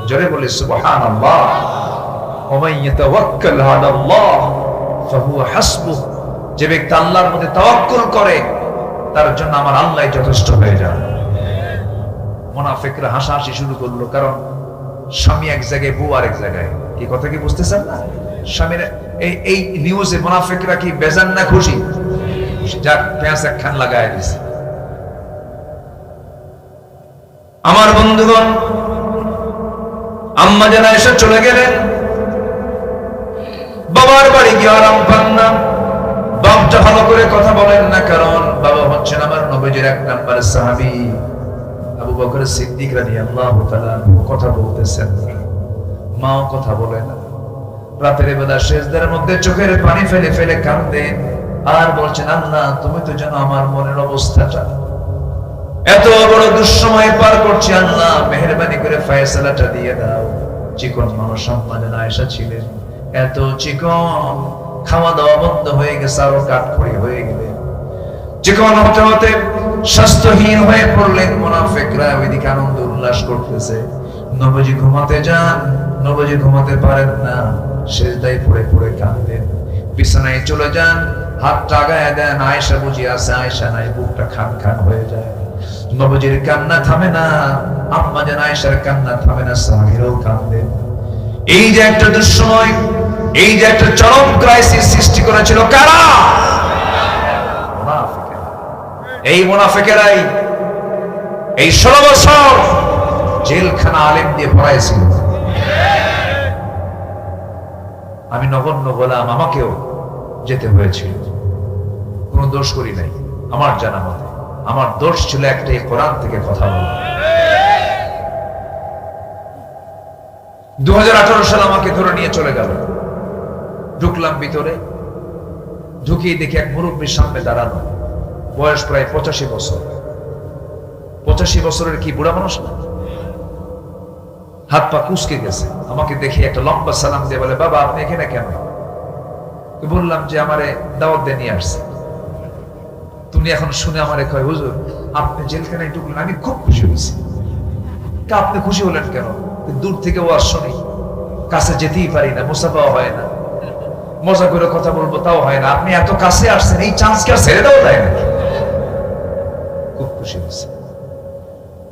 জোরে বলি সুবহানাল্লাহ। ওয়া মান ইয়াতাওয়াক্কাল আলাল্লাহ ফাহুয়া হাসবুহ। যে ব্যক্তি আল্লাহর মধ্যে তাওয়াক্কুল করে, তার জন্য আমার আল্লাহই যথেষ্ট হয়ে যায়। মুনাফিকরা হাসাহাসি শুরু করলো, কারণ স্বামী এক জায়গায়, বউ আরেক জায়গায়। কি কথা কি বুঝতেছেন না? স্বামীর এই নিউজে মুনাফিকরা কি বেজান না খুশি? যাক, পেঁয়াজ একখান লাগায় দিছে। আমার বন্ধুগণ, আম্মা জানা এসে চলে গেলেন। বাবার বাড়ি গিয়ে আরাম পান না। বাপটা ভালো করে কথা বলেন না, কারণ বাবা হচ্ছেন আমার নবীজির এক নাম্বার সাহাবী আবু বকর সিদ্দিক রাদিয়াল্লাহু তাআলা। কথা বলতেছেন, মাও কথা বলে না। রাতের বেলা সেজদার মধ্যে চোখের পানি ফেলে ফেলে কাঁদেন আর বলছেন, আল্লাহ তুমি তো জানো আমার মনের অবস্থাটা, এত বড় দুঃসময় পার করছি, আল্লাহ মেহেরবানি করে ফয়সালাটা দিয়ে দাও। চিকন মানুষ আম্মা জান আয়েশা ছিলেন, এত চিকন, খাওয়া দাওয়া বন্ধ হয়ে গেছে, আরো কাঠখড়ি হয়ে গেলেন। চিকন হতে হতে স্বাস্থ্যহীন হয়ে পড়লেন। মুনাফিকরা ওইদিকে আনন্দ উল্লাস করতেছে। নবীজি ঘুমাতে যান, নবীজি ঘুমাতে পারেন না, সেজদায় পড়ে পড়ে কাঁদেন। বিছানায় চলে যান, হাতটা আগায় দেন, আয়েশা বুঝি আছে, আয়েশা নাই, বুকটা খান খান হয়ে যায়। নবীজির কান্না থামে না, আম্মা জান আয়েশার কান্না থামে না, সাহাবীরাও কাঁদেন। এই যে একটা দুঃসময়, এই যে একটা চরম ক্রাইসিস সৃষ্টি করেছিল কারা? মুনাফিকেরা। এই মুনাফিকেরাই এই 16 বছর জেলখানা আলেম দিয়ে ভরাইছিল। আমি নগণ্য গোলাম, আমাকেও যেতে হয়েছিল। কোনো দোষ করি নাই আমার জানা মতে। আমার দোষ ছিল একটাই, কোরআন থেকে কথা বলা। 2018 সালে আমাকে ধরে নিয়ে চলে গেল। ঢুকলাম ভিতরে, ঢুকিয়ে দেখি এক মুরব্বীর সামনে দাঁড়ানো, বয়স প্রায় 85 বছর। 85 বছরের কি বুড়া মানুষ না? হাত পা কুঁচকে গেছে। আমাকে দেখে একটা লম্বা সালাম দিয়ে বলে, বাবা আপনি এখানে কেন? বললাম যে আমারে দাওয়াত দিয়ে নিয়ে আসছে। তুমি এখন শুনে আমারে কয়, হুজুর আপনি জেলখানায় ঢুকলেন, আমি খুব খুশি হয়েছি। আপনি খুশি হলেন কেন? দূর থেকে ওয়াজ শুনি, কাছে যেতেই পারি না, মুসাফাও হয় না, মজা করে কথা বলবো তাও হয় না, আপনি এত কাছে আসছেন, এই চান্স কি আর ছেড়ে দেওয়া যায় না? খুব খুশি হয়েছে।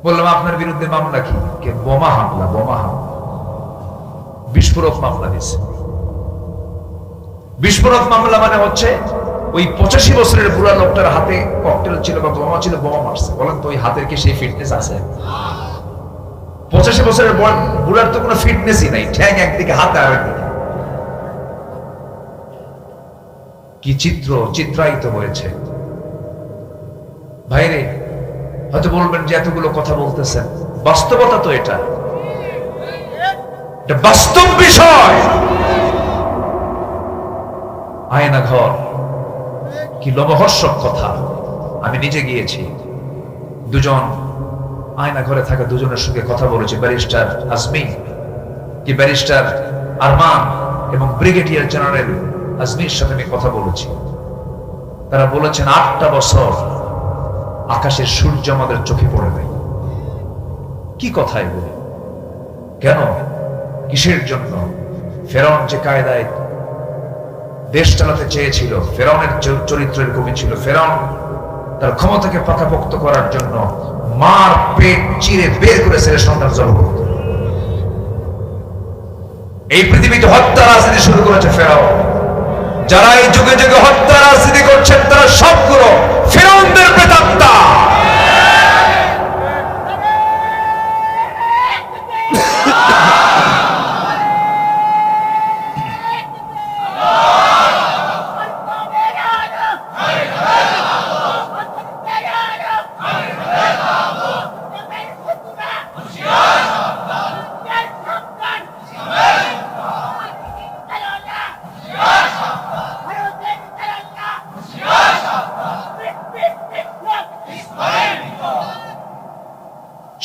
বললাম আপনার বিরুদ্ধে মামলা কি? বোমা হামলা, বোমা হামলা, বিস্ফোরক মামলা দিয়েছে। বিস্ফোরক মামলা মানে হচ্ছে ওই 85 বছরের বুড়া লোকটার হাতে ককটেল ছিল বা বোমা ছিল, বোমা মারছে। বলেন তো ওই হাতের কি সেই ফিটনেস আছে? 85 বছরের বুড়ার তো কোনো ফিটনেসই নাই, ঠ্যাং একদিকে, হাতে আরেকদিকে। কি চিত্র চিত্রায়িত হয়েছে ভাইরে। হয়তো বলবেন যে এতগুলো কথা বলতেছেন, বাস্তবতা তো এটা বাস্তব বিষয়। আয়না ঘর, কি লোমহর্ষক কথা। আমি নিজে গিয়েছি, দুজন আয়না ঘরে থাকা দুজনের সঙ্গে কথা বলেছি, ব্যারিস্টার আজমি, কি ব্যারিস্টার আরমান এবং ব্রিগেডিয়ার জেনারেল আজমির সাথে আমি কথা বলেছি। তারা বলেছেন 8টা বছর আকাশের সূর্য আমাদের চোখে পড়ে নাই। কি কথা এগুলো? কেন? কিসের জন্য? ফেরাউন যে কায়দায় দেশ চালাতে চেয়েছিল, ফেরাউনের চরিত্র এরকমই ছিল। ফেরাউন তার ক্ষমতাকে পাকাপোক্ত করার জন্য মার পেট চিরে বের করে ছেলে সন্তান জন্ম করত। এই পৃথিবীতে হত্যা রাজনীতি শুরু করেছে ফেরাউন। যারা এই যুগে যুগে হত্যা রাজনীতি করছেন, তারা সবগুলো ফেরাউনদের প্রেতাত্মা।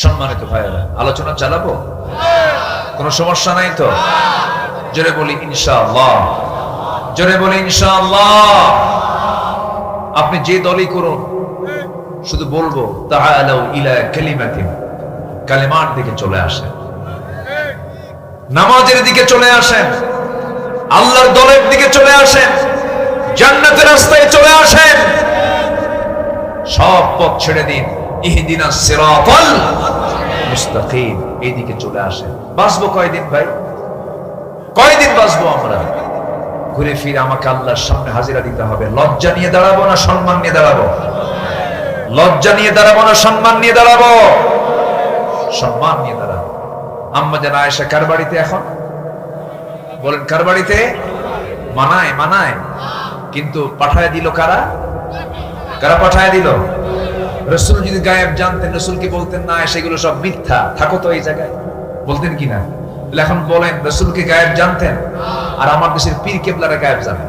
সম্মানিত ভাইয়েরা, আলোচনা চালাবো? কোনো সমস্যা নাই তো? জোরে বলি ইনশাআল্লাহ, জোরে বলি ইনশাআল্লাহ। আপনি যে দলই করুন, শুধু বলবো তাআলাউ ইলা কালিমাতিন, কালিমার দিকে চলে আসেন, নামাজের দিকে চলে আসেন, আল্লাহর দলের দিকে চলে আসেন, জান্নাতের রাস্তায় চলে আসেন। সব পথ ছেড়ে দিন, ইহদিনাস সিরাতাল মুস্তাকিম, এই দিকে চলে আসেন। বাঁচবো কয়দিন ভাই? কয়দিন বাঁচবো আমরা? ঘুরে ফিরে আমাকে আল্লাহর সামনে হাজিরা দিতে হবে। লজ্জা নিয়ে দাঁড়াবো না সম্মান নিয়ে দাঁড়াবো? লজ্জা নিয়ে দাঁড়াবো না সম্মান নিয়ে দাঁড়াবো? সম্মান নিয়ে দাঁড়াবো। আম্মা জান আয়েশা কার বাড়িতে এখন? বলেন কার বাড়িতে? মানায়, মানায়, কিন্তু পাঠায় দিল কারা? কারা পাঠায় দিল? রাসূল যদি গায়েব জানতেন, রাসূল কি বলতেন না সেগুলো সব মিথ্যা, থাকো তো এই জায়গায়? বলতেন কি না? এখন বলেন, রাসূল কি গায়েব জানতেন? আর আমার দেশের পীর কেবলারা গায়েব জানে?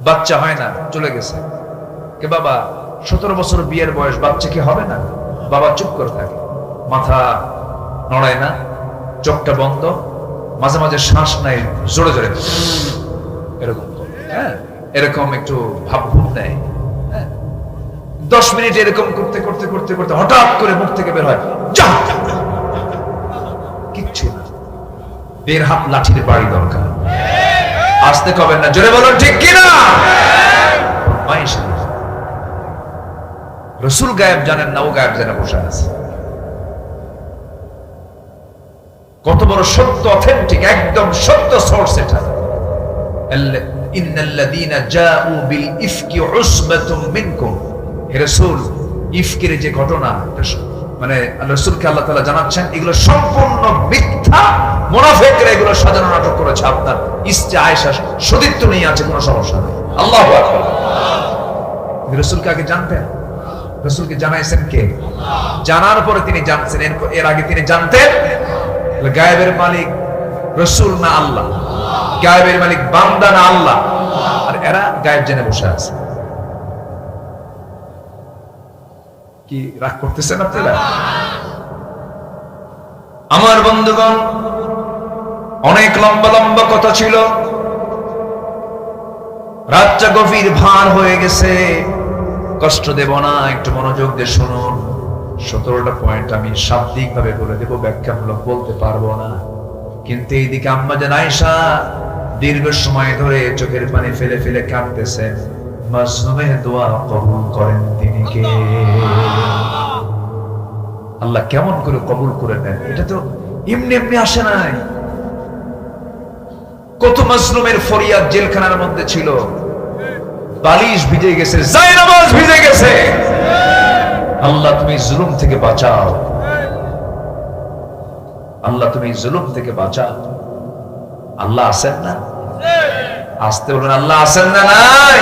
বাচ্চা হয় না, চলে গেছে। কে বাবা 17 বছর বিয়ের বয়স, বাচ্চা কি হবে না? বাবা চুপ করে থাকে, মাথা নড়ায় না, চোখটা বন্ধ, মাঝে মাঝে শ্বাস নাই, জোরে জোরে এরকম, হ্যাঁ এরকম একটু ভাবভূত নেয়। 10 মিনিট এরকম করতে করতে করতে করতে হঠাৎ করে মুখ থেকে বের হয় যা, কিচ্ছু না। 1.5 হাত লাঠির বাড়ি দরকার। আসতে কবেন না, জোরে বলুন ঠিক কিনা? রাসূল গায়েব জানেন না, ও গায়েব জানে বসে আছে। কত বড় সত্য, অথেন্টিক, একদম সত্য সোর্স এটা। ইন্নাল্লাযীনা জাউ বিল ইফকি উসবাতুম মিনকুম, হে রাসূল, ইফকের যে ঘটনা, মানে রাসূলকে আল্লাহ তাআলা জানাচ্ছেন এগুলো সম্পূর্ণ মিথ্যা, মুনাফিকরা এগুলো সাজানো নাটক করেছে। আপনার স্ত্রী আয়েশা সতীত্ব নিয়ে আছে, কোনো সমস্যা নেই। আল্লাহু আকবার। রাসূলকে আগে জানতেন? রাসূলকে জানাইছেন কে? জানার পরে তিনি জানছেন। এর আগে তিনি জানতেন গায়েবের মালিক রাসূল না আল্লাহ? গায়েবের মালিক বান্দা না আল্লাহ? আর এরা গায়েব জেনে বসে আছে। কি রাগ করতেছেন আপনারা? আমার বন্ধুগণ, অনেক লম্বা লম্বা কথা ছিল, রাতটা গভীর ভার হয়ে গেছে, কষ্ট দেব না, একটু মনোযোগ দিয়ে শুনুন। 17টা পয়েন্ট আমি শাব্দিক ভাবে বলে দেবো, ব্যাখ্যামূলক বলতে পারবো না। কিন্তু এইদিকে আম্মা জান আয়েশা দীর্ঘ সময় ধরে চোখের পানি ফেলে ফেলে কাঁদতেছেন। মাজলুমের দোয়া কবুল করেন তিনি কে? আল্লাহ কেমন করে কবুল করে নেন, এটা তো এমনি এমনি আসে নাই। কত মাজলুমের ফরিয়াদ জেলখানার মধ্যে ছিল, বালিশ ভিজে গেছে, জায়নামাজ ভিজে গেছে। আল্লাহ তুমি জুলুম থেকে বাঁচাও, আল্লাহ তুমি জুলুম থেকে বাঁচাও। আল্লাহ আছেন না? আসতে বলুন, আল্লাহ আছেন না? নাই,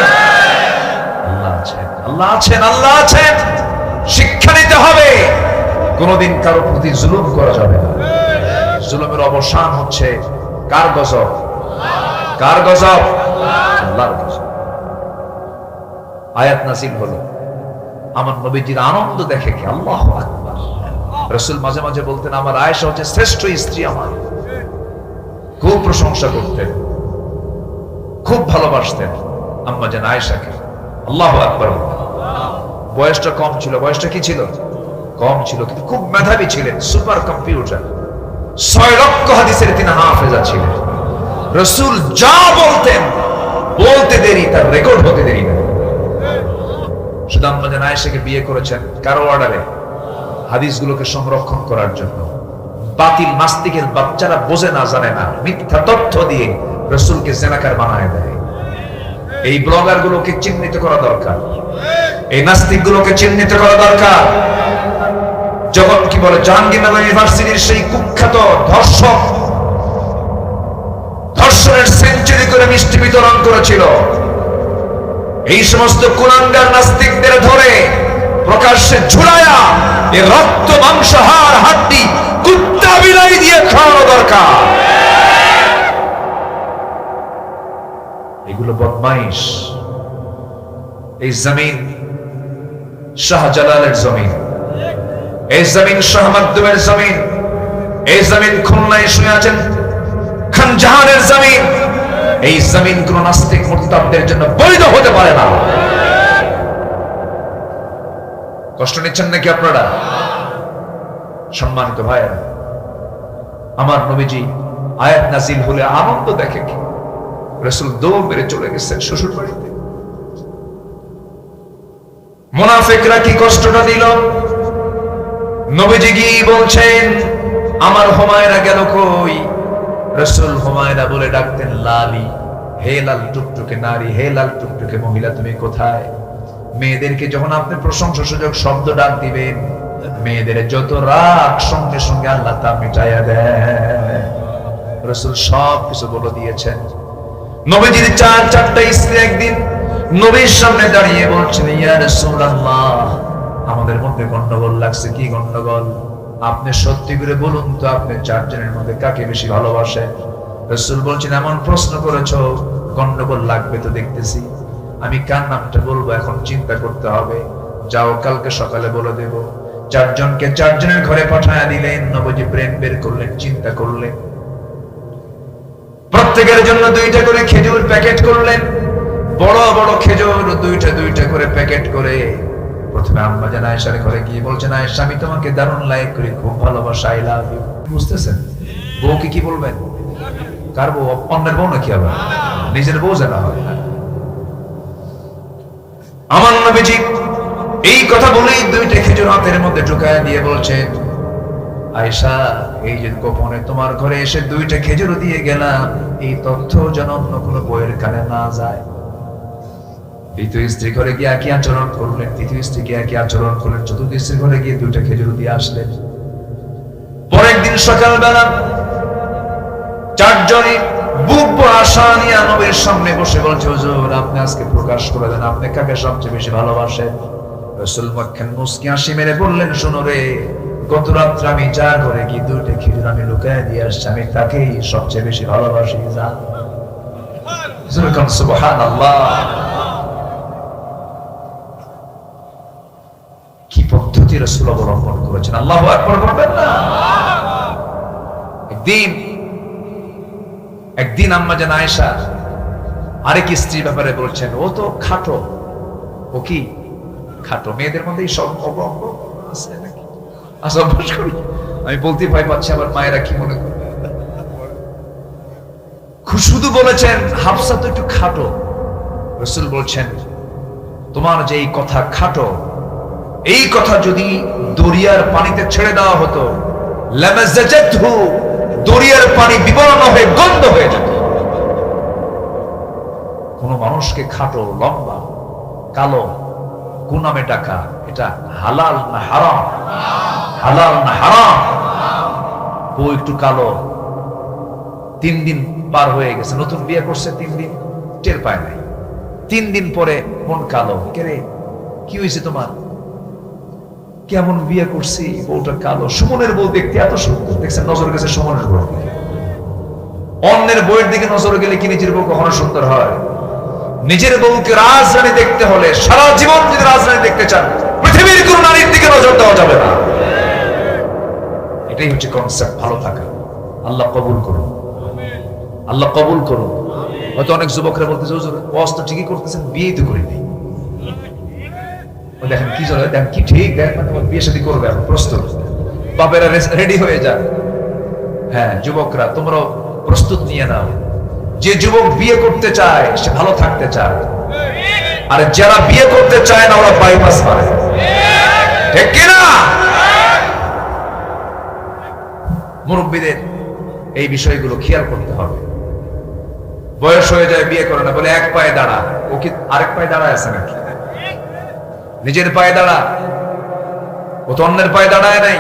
আল্লাহ আছেন, আল্লাহ আছেন, আল্লাহ আছেন। শিক্ষা নিতে হবে, কোনদিন কারো প্রতি জুলুম করা যাবে না। জুলুমের অবসান হচ্ছে কার গজব? কার গজব? আল্লাহর গজব। আয়াত নাযিল হলো, আমার নবীজির আনন্দ দেখে কে? আল্লাহু আকবার। রাসূল মাঝে মাঝে বলতেন আমার আয়েশা হচ্ছে শ্রেষ্ঠ স্ত্রী, আমার খুব প্রশংসা করতেন, খুব ভালোবাসতেন আম্মা জান আয়েশাকে। আল্লাহু আকবার। বয়সটা কম ছিল, বয়সটা কি ছিল? কম ছিল, কিন্তু খুব মেধাবী ছিলেন, সুপার কম্পিউটার। 6 লক্ষ হাদিসের তিনি হাফেজা ছিলেন। রাসূল যা বলতেন, বলতে দেরি, তার রেকর্ড হতে দেরি না। শুধু আম্মা জান আয়েশাকে বিয়ে করেছেন কারো অর্ডারে? হাদিসগুলোকে সংরক্ষণ করার জন্য। বাতিল নাস্তিকের বাচ্চারা বোঝে না, জানে না, মিথ্যা তথ্য দিয়ে রাসূলকে জেনাকার বানায় দেয়। এই ব্লগার গুলোকে চিহ্নিত করা দরকার, এই নাস্তিক গুলোকে চিহ্নিত করা দরকার। জগৎ কি বলে, জাহাঙ্গীরনগর ইউনিভার্সিটির সেই কুখ্যাত ধর্ষক, ধর্ষণের সেঞ্চুরি করে মিষ্টি বিতরণ করেছিল। এই সমস্ত কুলাঙ্গার নাস্তিকদের ধরে প্রকাশ্যে ঝুলায়া এর রক্ত মাংস হাড় হাড্ডি কুত্তা বিলাই দিয়ে খাওয়ানো দরকার। এগুলো বদমাইশ। এই জমিন শাহজালালের জমিন, এই জমিন শাহ মাকদুমের জমিন, এই জমিন খুলনায় শুয়ে আছেন খান জাহানের জমিন। এই জমিন কোন নাস্তিক মুরতাদদের জন্য বৈধ হতে পারে না। কষ্ট নিচ্ছেন নাকি আপনারা? সম্মানিত ভাইয়েরা, আমার নবীজি আয়াত নাজিল হলে আনন্দ দেখে কি রাসূল দৌড় মেরে চলে গেছেন শ্বশুর বাড়িতে। মুনাফিকরা কি কষ্টটা দিল? নবীজি গিয়ে বলছেন আমার হুমায়রা গেল কই? রাসূল হুমায়রা বলে ডাকতেন লালি, হে লাল টুকটুকে নারী, হে লাল টুকটুকে মহিলা, তুমি কোথায়? মেয়েদেরকে যখন আপনি প্রশংসা সূচক শব্দ ডাক দিবেন, মেয়েদের যত রাগ সঙ্গে সঙ্গে আল্লাহ তা মিটাইয়া দেয়। রাসূল সব কিছু বলে দিয়েছেন। নবীজির চারটা স্ত্রী একদিন নবীর সামনে দাঁড়িয়ে বলছেন, ইয়া রাসূলুল্লাহ, আমাদের মধ্যে গন্ডগোল লাগছে। কি গন্ডগোল? আপনি সত্যি করে বলুন তো, আপনি চারজনের মধ্যে কাকে বেশি ভালোবাসেন? রাসূল বলছেন, এমন প্রশ্ন করেছো, গন্ডগোল লাগবে তো দেখতেছি। আমি কার নামটা বলবো এখন চিন্তা করতে হবে। যাও, কালকে সকালে বলে দেব। চারজনকে চারজনের ঘরে পাঠায়া দিলেন। নবীজি ব্রেন বের করলেন, চিন্তা করলেন। প্রত্যেকের জন্য 2টা করে খেজুর প্যাকেট করলেন, বড় বড় খেজুর 2টা করে প্যাকেট করে প্রথমে আম্মা জান আয়েশার ঘরে গিয়ে বলছেন, আয়েশা, আমি তোমাকে দারুণ লাইক করি, খুব ভালোবাসি, আই লাভ ইউ। বুঝতেছেন? বউকে কি বলবেন? কার বউ? অন্যের বউ নাকি আবার? নিজের বউ জানা হয়। আমার নবীজি এই কথা বলেই 2টা খেজুর হাতের মধ্যে ঢুকায় দিয়ে বলছেন, আয়েশা, এই যে গোপনে তোমার ঘরে এসে 2টা খেজুর দিয়ে গেলাম, এই তথ্য যেন অন্য কোনো বইয়ের কানে না যায়। দ্বিতীয় স্ত্রী ঘরে গিয়ে একই আচরণ করলেন, তৃতীয় স্ত্রীকে একই আচরণ করলেন, চতুর্থ স্ত্রীর ঘরে গিয়ে 2টা খেজুর দিয়ে আসলেন। পরের দিন সকালবেলা চারজনই বুক আশা নিয়ে নবীর সামনে বসে বলছে, হুজুর, আপনি আজকে প্রকাশ করে দেন, আপনি কাকে সবচেয়ে বেশি ভালোবাসেন? রাসূল মুখখান মুচকি হাসি মেরে বললেন, শোনো রে, গত রাত্রে আমি যার ঘরে গিয়ে 2টা খেজুর আমি লুকায় দিয়ে আসছি, আমি তাকেই সবচেয়ে বেশি ভালোবাসি। যা সুবহানাল্লাহ। কি পদ্ধতি রাসূল অবলম্বন করেছেন! আল্লাহু আকবার বলবেন না? একদিন আম্মা জান আয়েশা আরেক স্ত্রীর ব্যাপারে বলছেন, ও তো খাটো। ও কি খাটো? মেয়েদের মধ্যে সব অঙ্গ আছে নাকি? আমি বলতে ভয় পাচ্ছি, আবার মায়েরা কি মনে করবে। শুধু বলেছেন হাফসা তো একটু খাটো। রাসূল বলছেন, তোমার যে এই কথা খাটো, এই কথা যদি দরিয়ার পানিতে ছেড়ে দেওয়া হতো, লামাজাজাতহু, দরিয়ার পানি বিবর্ণ হয়ে গন্ধ হয়ে যেত। কোন মানুষকে খাটো, লম্বা, কালো, কোন নামে ডাকা, এটা হালাল না হারাম? হালাল না হারাম? ও একটু কালো, 3 দিন পার হয়ে গেছে, নতুন বিয়ে করছে, 3 দিন টের পায় নাই। 3 দিন পরে মন কালো, কে রে, কি হয়েছে তোমার? কেমন বিয়ে করছি, বউটা কালো। সুমনের বউ দেখতে এত সুন্দর, দেখছেন, নজর গেছে সুমনের বউ। অন্যের বউয়ের দিকে নজর গেলে কি নিজের বউ কখনো সুন্দর হয়? নিজের বউকে রাজরানী দেখতে হলে, সারা জীবন যদি রাজরানী দেখতে চান, পৃথিবীর কোন নারীর দিকে নজর দেওয়া যাবে না। এটাই হচ্ছে কনসেপ্ট ভালো থাকা। আল্লাহ কবুল করুন, আল্লাহ কবুল করুন। হয়তো অনেক যুবকরা বলতেছে, হুজুর ওয়াজ তো ঠিকই করতেছেন, বিয়েই তো করিনি। দেখেন কি চলে, দেখেন কি ঠিক, দেখেন বিয়ে শাদী করবে, এখন প্রস্তুত, বাপেরা রেডি হয়ে যান। হ্যাঁ যুবকরা, তোমরাও প্রস্তুত নিয়ে নাও। যে যুবক বিয়ে করতে চায় সে ভালো থাকতে চায়, আর যারা বিয়ে করতে চায় না ওরা বাইপাস মারে, ঠিক কিনা? মুরব্বীদের এই বিষয়গুলো খেয়াল করতে হবে। বয়স হয়ে যায়, বিয়ে করে না, বলে এক পায়ে দাঁড়া। ও কি আরেক পায়ে দাঁড়ায় আছে নাকি? নিজের পায়ে দাঁড়া, ও তো অন্যের পায়ে দাঁড়ায় নাই।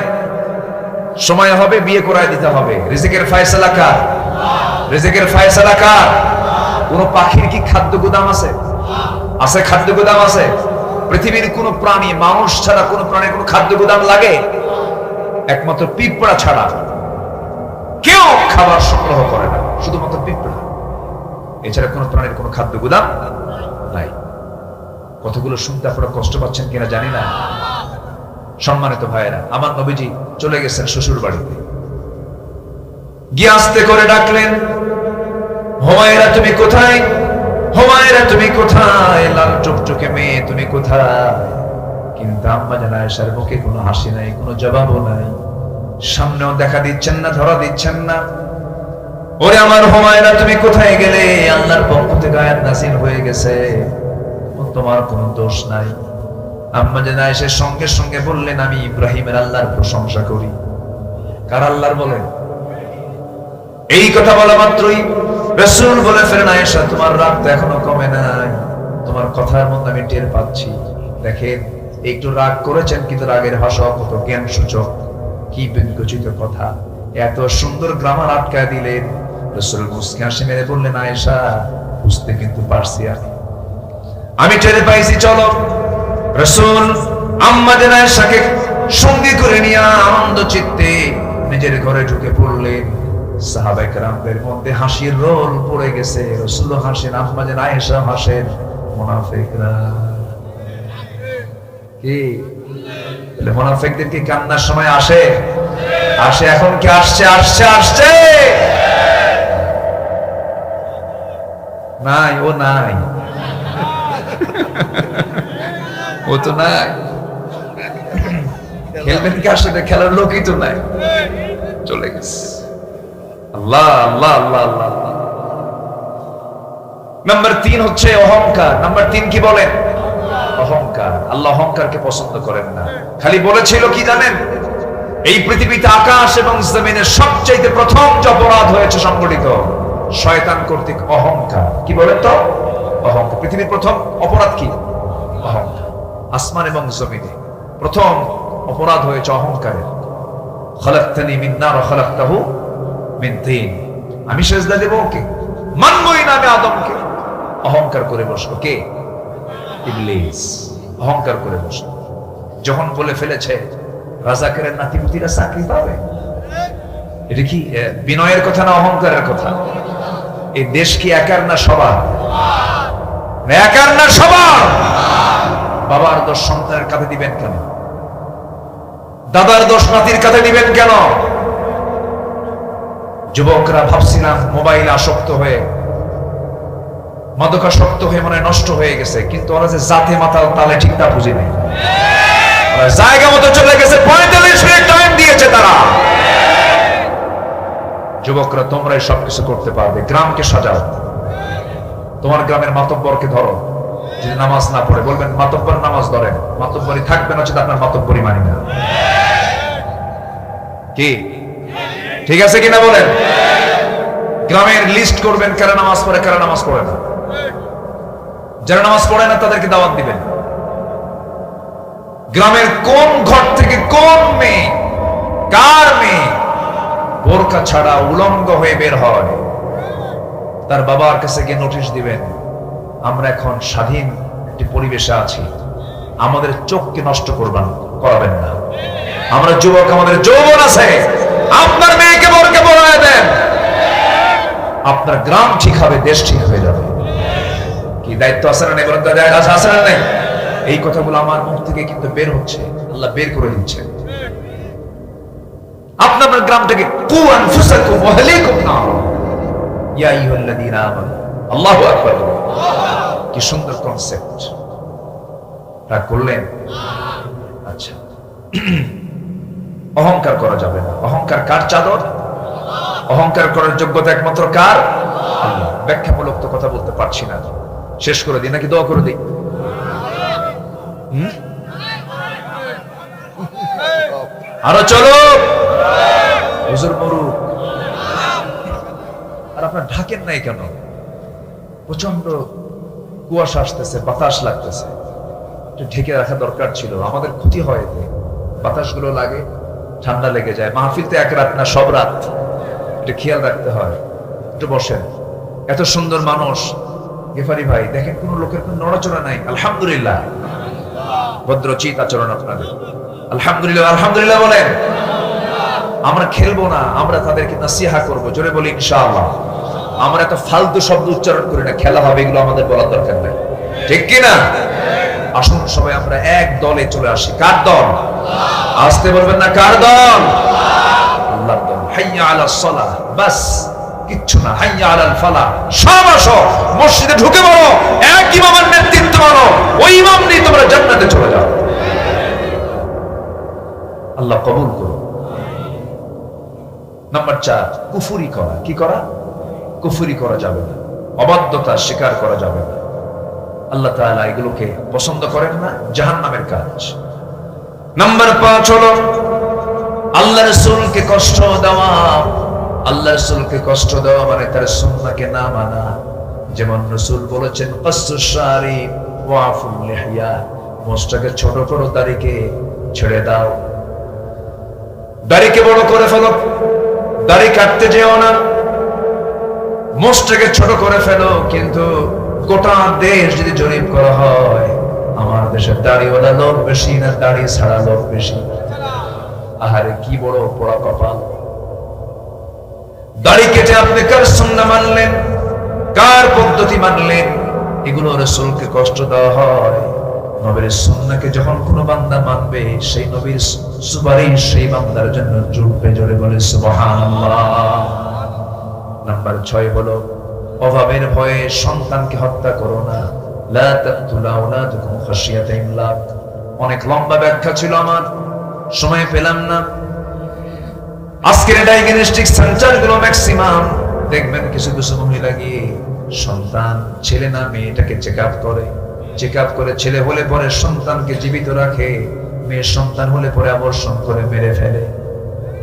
সময় হবে, বিয়ে করায় দিতে হবে। রিজিকের ফয়সালা কার? রিজিকের ফয়সালা কার? কোন পাখির কি খাদ্য গুদাম আছে? আছে, খাদ্য গুদাম আছে। পৃথিবীর কোন প্রাণী, মানুষ ছাড়া কোন প্রাণীর কোন খাদ্য গুদাম লাগে? একমাত্র পিঁপড়া ছাড়া কেউ খাবার সংগ্রহ করে না, শুধুমাত্র পিঁপড়া। এছাড়া কোন প্রাণীর কোন খাদ্য গুদাম নাই। কতগুলো শুনতে আপনারা কষ্ট পাচ্ছেন কিনা জানি না। সম্মানিত ভাইয়েরা, আমার নবীজি চলে গেছেন শ্বশুর বাড়িতে, গিয়ে আস্তে করে ডাকলেন, হুমায়রা তুমি কোথায়, হুমায়রা তুমি কোথায়, লাল টুকটুকে মেয়ে তুমি কোথায়? কিন্তু আম্মা জান আয়েশার মুখে কোনো হাসি নাই, কোনো জবাবও নাই, সামনেও দেখা দিচ্ছেন না, ধরা দিচ্ছেন না। ওরে আমার হুমায়রা তুমি কোথায় গেলে? আল্লাহর পক্ষ থেকে আয়াত নাযিল হয়ে গেছে, তোমার কোনো দোষ নাই। আম্মা জান আয়েশা সঙ্গে সঙ্গে বললেন, আমি ইব্রাহিমের আল্লাহর প্রশংসা করি। কার আল্লাহর বলেন? এই কথা বলা মাত্রই রাসূল বলে ফেলেন, আয়েশা তোমার রাগ তো এখনো কমে নাই, তোমার কথার মধ্যে আমি টের পাচ্ছি। দেখেন, একটু রাগ করেছেন কিন্তু রাগের ভাষা কত জ্ঞান সূচক, কি বিজ্ঞচিত কথা, এত সুন্দর গ্রামার আটকায় দিলেন। রাসূল মুস্কি হাসি মেরে বললেন, আয়েশা বুঝতে কিন্তু পারছি আমি টের পাইছি, চলো। রাসূল আম্মা জান আয়েশাকে সঙ্গে করে নিয়ে আনন্দ চিত্তে নিজের ঘরে ঢুকে পড়লেন। সাহাবায়ে কেরামদের মধ্যে হাসির রোল পড়ে গেছে, রাসূল হাসেন, আম্মা জান আয়েশা হাসেন, মুনাফিকরা কি মুনাফিকদের কি কান্নার সময় আসে? আসে। এখন কি আসছে? আসছে আসছে নাই, ও নাই, ও তো নাই। খেলবেন কি আসলে? খেলার লোকই তো নাই, চলে গেছে। আল্লাহ আল্লাহ আল্লাহ আল্লাহ। নাম্বার 3 হচ্ছে অহংকার। নাম্বার 3 কি বলেন? অহংকার। আল্লাহ অহংকারকে পছন্দ করেন না। খালি বলেছিল কি জানেন? এই পৃথিবীতে আকাশ এবং জমিনের সবচেয়ে প্রথম যে অপরাধ হয়েছে সংগঠিত শয়তান কর্তৃক অহংকার। কি বলেন তো? অহংকার। পৃথিবীর প্রথম অপরাধ কি? অহংকার। আসমান এবং জমিনে প্রথম অপরাধ হয়েছে অহংকারের। খলাকতানি মিন নার ওয়া খলাকতাহু মিন তিন। আমি সেজদা দেব ওকে, মানবই না আমি আদমকে। অহংকার করে বসলো কে? ইবলিস। অহংকার করে বসলো। যখন বলে ফেলেছে রাজাকারের নাতিপুতিরা চাকরি পাবে, এটা কি বিনয়ের কথা না অহংকারের কথা? এই দেশ কি একার না সবার? একার না সবার? বাবার দোষ সন্তানের কাঁধে দিবেন কেন? দাদার দোষ নাতির কাঁধে দিবেন কেন? যুবকরা ভাবছিলাম মোবাইল আসক্ত হয়ে, মাদকাসক্ত হয়ে মনে নষ্ট হয়ে গেছে, কিন্তু ওরা যে জাতে মাতাল তালে ঠিক তা বুঝি নাই। জায়গা মতো চলে গেছে, 45 মিনিট টাইম দিয়েছে তারা। যুবকরা তোমরাই সবকিছু করতে পারবে, গ্রামকে সাজাও। তোমার গ্রামের মাতব্বরকে ধরো, যদি নামাজ না পড়ে বলবেন মাতব্বর নামাজ ধরেন, মাতব্বরি থাকবেন হচ্ছে আপনার মাতব্বরি মানি না। কি ঠিক আছে কিনা বলেন? গ্রামের লিস্ট করবেন কারা নামাজ পড়ে কারা নামাজ পড়ে না। যারা নামাজ পড়ে না তাদেরকে দাওয়াত দিবেন। গ্রামের কোন ঘর থেকে কোন মেয়ে, কার মেয়ে বোরকা ছাড়া উলঙ্গ হয়ে বের হয়, তার বাবার কাছে গিয়ে নোটিশ দিবেন, আমরা এখন স্বাধীন একটি পরিবেশে আছি, আমাদের চোখকে নষ্ট করাবেন না। আমরা যুবক, আমাদের যৌবন আছে, আপনার মেয়েকে বোরকা পরায় দেন, আপনার গ্রাম ঠিক হবে, দেশ ঠিক হয়ে যাবে। কি দায়িত্ব আছে না নেই বলেন তো? আছে না নেই? এই কথাগুলো আমার মুখ থেকে কিন্তু বের হচ্ছে, আল্লাহ বের করে দিচ্ছেন। আপনার গ্রামটাকে কু আনফুসাকুম ওয়া আহলিকুম নার ইয়া আইয়ুহাল্লাযীনা আমানু। আল্লাহু আকবার। কি সুন্দর কনসেপ্ট। রাগ করলেন? আচ্ছা, অহংকার করা যাবে না। অহংকার কার চাদর? অহংকার করার যোগ্যতা একমাত্র কার? আল্লাহ। ব্যাখ্যামূলক তো কথা বলতে পারছি না, শেষ করে দিই নাকি দোয়া করে দিই? আরো চলো হুজুর মরুক। আর আপনার ঢাকেন নাই কেন? প্রচন্ড কুয়াশা আসতেছে, বাতাস লাগতেছে, ঢেকে রাখা দরকার ছিল। আমাদের ক্ষতি হয়, বাতাসগুলো লাগে, ঠান্ডা লেগে যায়। মাহফিল তো এক রাত না, সব রাত, এটা খেয়াল রাখতে হয়। একটু বসেন। এত সুন্দর মানুষ গেফারি ভাই, দেখেন কোন লোকের কোন নড়াচড়া নাই। আলহামদুলিল্লাহ, ভদ্রচিত আচরণ আপনাদের। আলহামদুলিল্লাহ, আলহামদুলিল্লাহ বলেন। আমরা খেলবো না, আমরা তাদেরকে নাসিহা করবো। জোরে বলি ইনশাআল্লাহ। আমরা এত ফালতু শব্দ উচ্চারণ করি না, খেলা হবে এগুলো আমাদের বলার দরকার নাই, ঠিক কিনা? আসুন সবাই আমরা এক দলে চলে আসি। কার দল? আসতে বলবেন না, কার দল? আল্লাহর দল। হাইয়া আলাস সালাহ, বাস কিচ্ছু না। হাইয়া আলাল ফালাহ, সব আসো মসজিদে ঢুকে পড়ো, এক ইমামের নেতৃত্ব মানো, ওই ইমাম নিয়ে তোমরা জান্নাতে চলে যাও। আল্লাহ কবুল করুন। নাম্বার 4, কুফরি করা। কি করা? কুফরি করা যাবে না, অবাধ্যতা স্বীকার করা যাবে না। আল্লাহ তাআলা এগুলোকে পছন্দ করেন না, জাহান্নামের কাজ। নাম্বার 5 হলো আল্লাহ রাসূলকে কষ্ট দেওয়া। আল্লাহ রাসূলকে কষ্ট দেওয়া মানে তার সুন্নাহকে না মানা। যেমন রাসূল বলেছেন, কাসসুশ শারিব ওয়া আফুল লিহিয়া, মোছটাকে ছোট করো, দাড়িকে ছেড়ে দাও। দাড়িকে বড় করে ফেলো, দাড়ি কাটতে যেও না, মোছটাকে ছোট করে ফেলো। কিন্তু গোটা দেশ যদি জরিপ করা হয়, আমার দেশের দাড়িওয়ালা লোক বেশি না দাড়ি ছাড়া লোক বেশি? আহারে কি বড় পোড়া কপাল। দাড়ি কেটে আপনি কার সুন্নাহ মানলেন, কার পদ্ধতি মানলেন? এগুলো রাসূলকে কষ্ট দেওয়া হয়। নবীর সুন্নাহকে যখন কোনো বান্দা মানবে, সেই নবীর সুপারিশ সেই বান্দার জন্য জুটবে। জোরে বলে সুবহানাল্লাহ। নাম্বার 6 হলো অভাবের ভয়ে সন্তানকে হত্যা করো না। লা তাকতুলু আওলাদাকুম খাশিয়াতা ইমলাক। অনেক লম্বা ব্যাখ্যা ছিল, আমার সময় পেলাম না। আজকের ডায়াগনস্টিক সেন্টারগুলো ম্যাক্সিমাম দেখবেন কিছু কিছু মহিলা গিয়ে সন্তান ছেলে না মেয়েটাকে চেকআপ করে ছেলে হলে পরে সন্তানকে জীবিত রাখে, মেয়ের সন্তান হলে পরে আবর্ষণ করে মেরে ফেলে।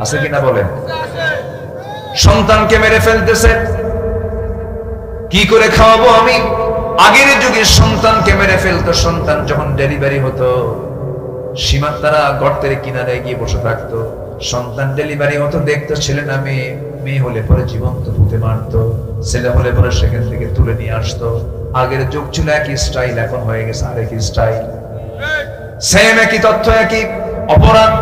আছে কিনা বলেন? সন্তানকে মেরে ফেলতেছে। কি করে খাওয়াবো আমি? আগের যুগে সন্তানকে মেরে ফেলতো। সন্তান যখন ডেলিভারি হতো, সীমান্তারা গর্তের কিনারে গিয়ে বসে থাকতো। সন্তান ডেলিভারি হতো, দেখতো ছেলে না মেয়ে। মেয়ে হলে পরে জীবন্ত পুঁতে মারতো, ছেলে হলে পরে সেখান থেকে তুলে নিয়ে আসতো। আগের যুগ ছিল একই স্টাইল, এখন হয়ে গেছে আরেক স্টাইল। সেম একই তথ্য, একই অপরাধ।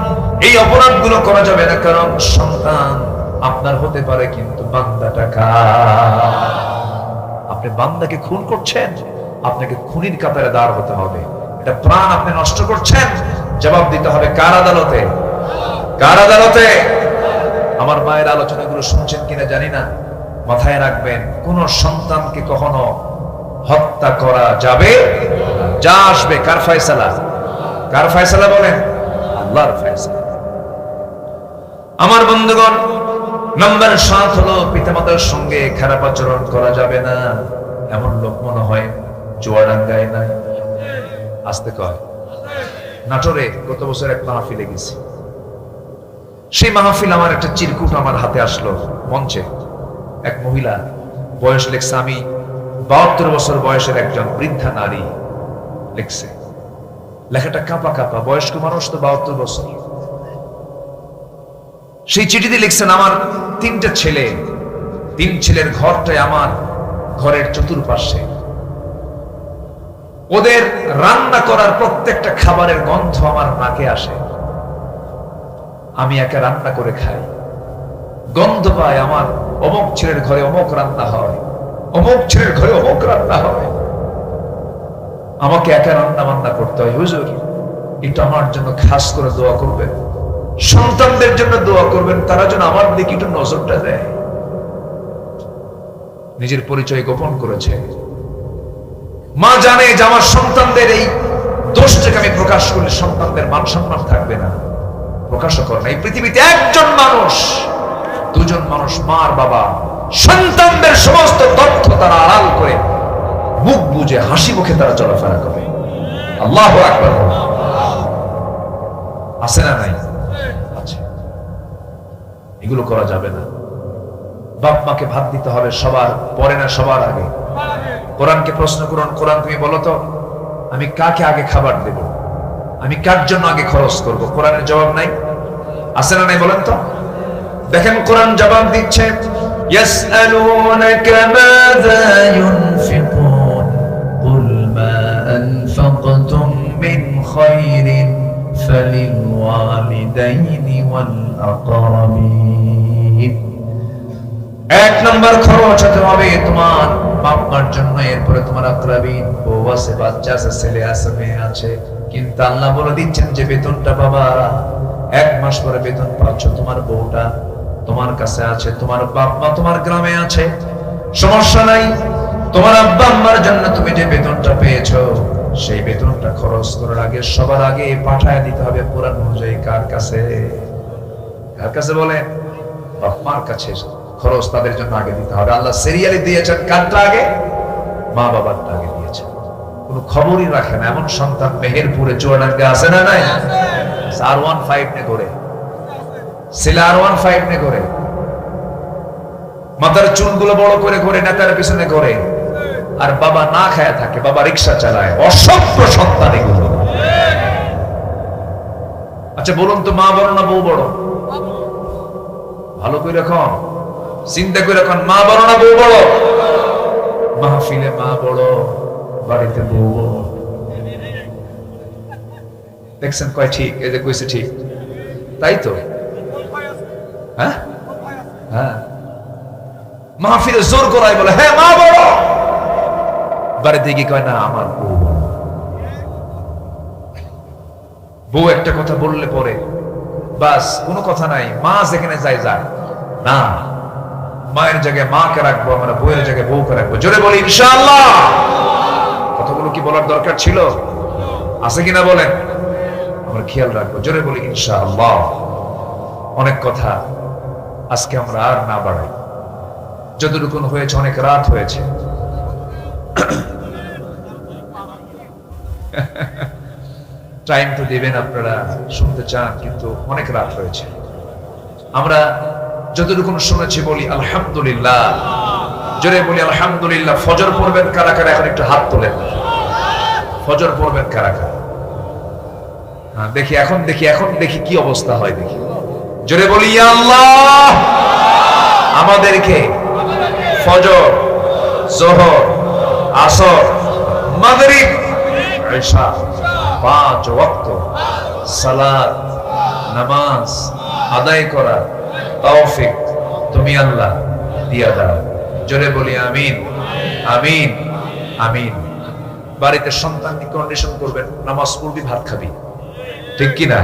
এই অপরাধগুলো করা যাবে না, কারণ সন্তান আপনার হতে পারে, কিন্তু বান্দাটা কার? আপনি বান্দাকে খুন করছেন, আপনাকে খুনির কাতারে দাঁড় হতে হবে। এটা প্রাণ আপনি নষ্ট করছেন, জবাব দিতে হবে কার আদালতে? কার আদালতে? আমার মায়ের আলোচনাগুলো শুনছেন কিনা জানি না, মাথায় রাখবেন, কোন সন্তানকে কখনো হত্যা করা যাবে না। যা আসবে কার ফয়সালা? কার ফয়সালা বলেন? আল্লাহর ফয়সালা। আমার বন্ধুগণ, নাম্বার 7 হলো পিতামাতার সঙ্গে খারাপ আচরণ করা যাবে না। এমন লোক মনে হয় চুয়াডাঙ্গায় নাই, আসতে কয় নাটোরে গত বছর এক মাহফিলে গেছি। সেই মাহফিল আমার একটা চিরকুট আমার হাতে আসলো। মঞ্চে এক মহিলা বয়স লেখছে, আমি 72 বছর বয়সের একজন বৃদ্ধা নারী লিখছে। লেখাটা কাঁপা কাঁপা, বয়স্ক মানুষ তো 72 বছর। সেই চিঠিতে লিখছেন, আমার 3টা ছেলে, 3 ছেলের ঘরটাই আমার ঘরের চতুর্পাশে। ওদের রান্না করার প্রত্যেকটা খাবারের গন্ধ আমার নাকে আসে। আমি একা রান্না করে খাই, গন্ধ পাই। আমার অমুক ছেলের ঘরে অমুক রান্না হয়, অমুক ছেলের ঘরে অমুক রান্না হয়। আমাকে একা রান্না বান্না করতে হয়। হুজুর, এটা আমার জন্য খাস করে দোয়া করবেন, সন্তানদের জন্য দোয়া করবেন, তারা যেন আমার দিকে একটু নজরটা দেয়। নিজের পরিচয় গোপন করেছে। মা জানে যে আমার সন্তানদের এই দোষটাকে আমি প্রকাশ করলে সন্তানদের মান সম্মান থাকবে না। প্রকাশও করে না। এই পৃথিবীতে একজন মানুষ, 2জন মানুষ, মার বাবা, সন্তানদের সমস্ত তথ্য তারা আড়াল করে মুখ বুজে হাসি মুখে তারা চলাফেরা করে। আল্লাহু আকবার। আছে না নাই? আছে। এগুলো করা যাবে না। বাপ মাকে ভাত দিতে হবে সবার পরে না সবার আগে। কোরআনকে প্রশ্ন করুন, কোরআন তুমি বলো তো, আমি কাকে আগে খাবার দেব, আমি কার জন্য আগে খরচ করব? কোরআনের জবাব নাই? আছে না নাই বলেন তো? দেখেন কোরআন জবাব দিচ্ছে, ইয়াসআলুনাকা মাযা ইউনফিকুন কুল মা আনফাকতুম মিন খায়রিন ফালিল ওয়ালিদাইনি ওয়াল আকরাবিন। 1 নম্বর খরচ হতে হবে তোমার বাপ মার জন্য, এরপরে তোমার আকরাবিন, বউ আছে, বাচ্চা আছে, ছেলে আছে, মেয়ে আছে। কিন্তু আল্লাহ বলে দিচ্ছেন যে বেতনটা বাবা 1 মাস পরে বেতন পাচ্ছ, তোমার বউটা তোমার কাছে আছে, তোমার বাপ মা তোমার গ্রামে আছে, সমস্যা নাই। তোমার আব্বা আম্মার জন্য তুমি যে বেতনটা পেয়েছো, সেই বেতনটা খরচ করার আগে সবার আগে পাঠায় দিতে হবে কোরআন অনুযায়ী কার কাছে? কার কাছে বলে? বাপ মার কাছে। খরচ তাদের জন্য আগে দিতে হবে। আল্লাহ সিরিয়ালি দিয়েছেন কারটা আগে? মা বাবারটা আগে দিয়েছেন। কোনো খবরই রাখে না এমন সন্তান মেহেরপুরে চুয়াডাঙ্গা আছে না নাই? R15 নে করে, ছেলে R15 নে করে, মাথার চুলগুলো বড় করে করে নেতার পিছনে করে, আর বাবা না খায়া থাকে, বাবা রিক্সা চালায়। অসভ্য সন্তান এগুলো। আচ্ছা বলুন তো, মা বড় না বউ বড়? ভালো করে রাখুন, চিন্তা করে রাখুন, মা বড় না বউ বড়? মাহফিলে মা বড়, বাড়িতে বউ বড়। দেখছেন কয় ঠিক? এই যে কইছে ঠিক, তাই তো? হ্যাঁ হ্যাঁ, মাহফিলে জোর করাই বলে হ্যাঁ মা বড়, বাড়িতে গিয়ে কয় না আমার বউ বড়। বউ একটা কথা বললে পরে বাস কোনো কথা নাই, মা যেখানে যায় যায় না, মায়ের জায়গায় মাকে রাখবো, আমরা বউয়ের জায়গায় বউকে রাখবো। জোরে বলি ইনশাআল্লাহ। কথাগুলো কি বলার দরকার ছিল? আছে কিনা বলেন? আমরা খেয়াল রাখবো। জোরে বলি ইনশাআল্লাহ। অনেক কথা আজকে আমরা আর না বাড়াই, যতটুকুন হয়েছে, অনেক রাত হয়েছে। টাইম তো দিবেন, আপনারা শুনতে চান, কিন্তু অনেক রাত হয়েছে। আমরা যতটুকু শুনেছি বলি আলহামদুলিল্লাহ। জোরে বলি আলহামদুলিল্লাহ। ফজর পড়বেন কারা কারা? এখন একটু হাত তোলেন। ফজর পড়বেন কারা কারা? হ্যাঁ দেখি, এখন দেখি, এখন দেখি কি অবস্থা হয় দেখি। জোরে বলি ইয়া আল্লাহ, আমাদেরকে ফজর, যোহর, আসর, মাগরিব, ইশা 5 ওয়াক্ত সালাত নামাজ আদায় করা তৌফিক তুমি আল্লাহ দিয়া দাও। জোরে বলি আমিন আমিন আমিন। বাড়িতে সন্তানকে কন্ডিশন করবেন, নামাজ পড়বি, ভাত খাবি, ঠিক কিনা?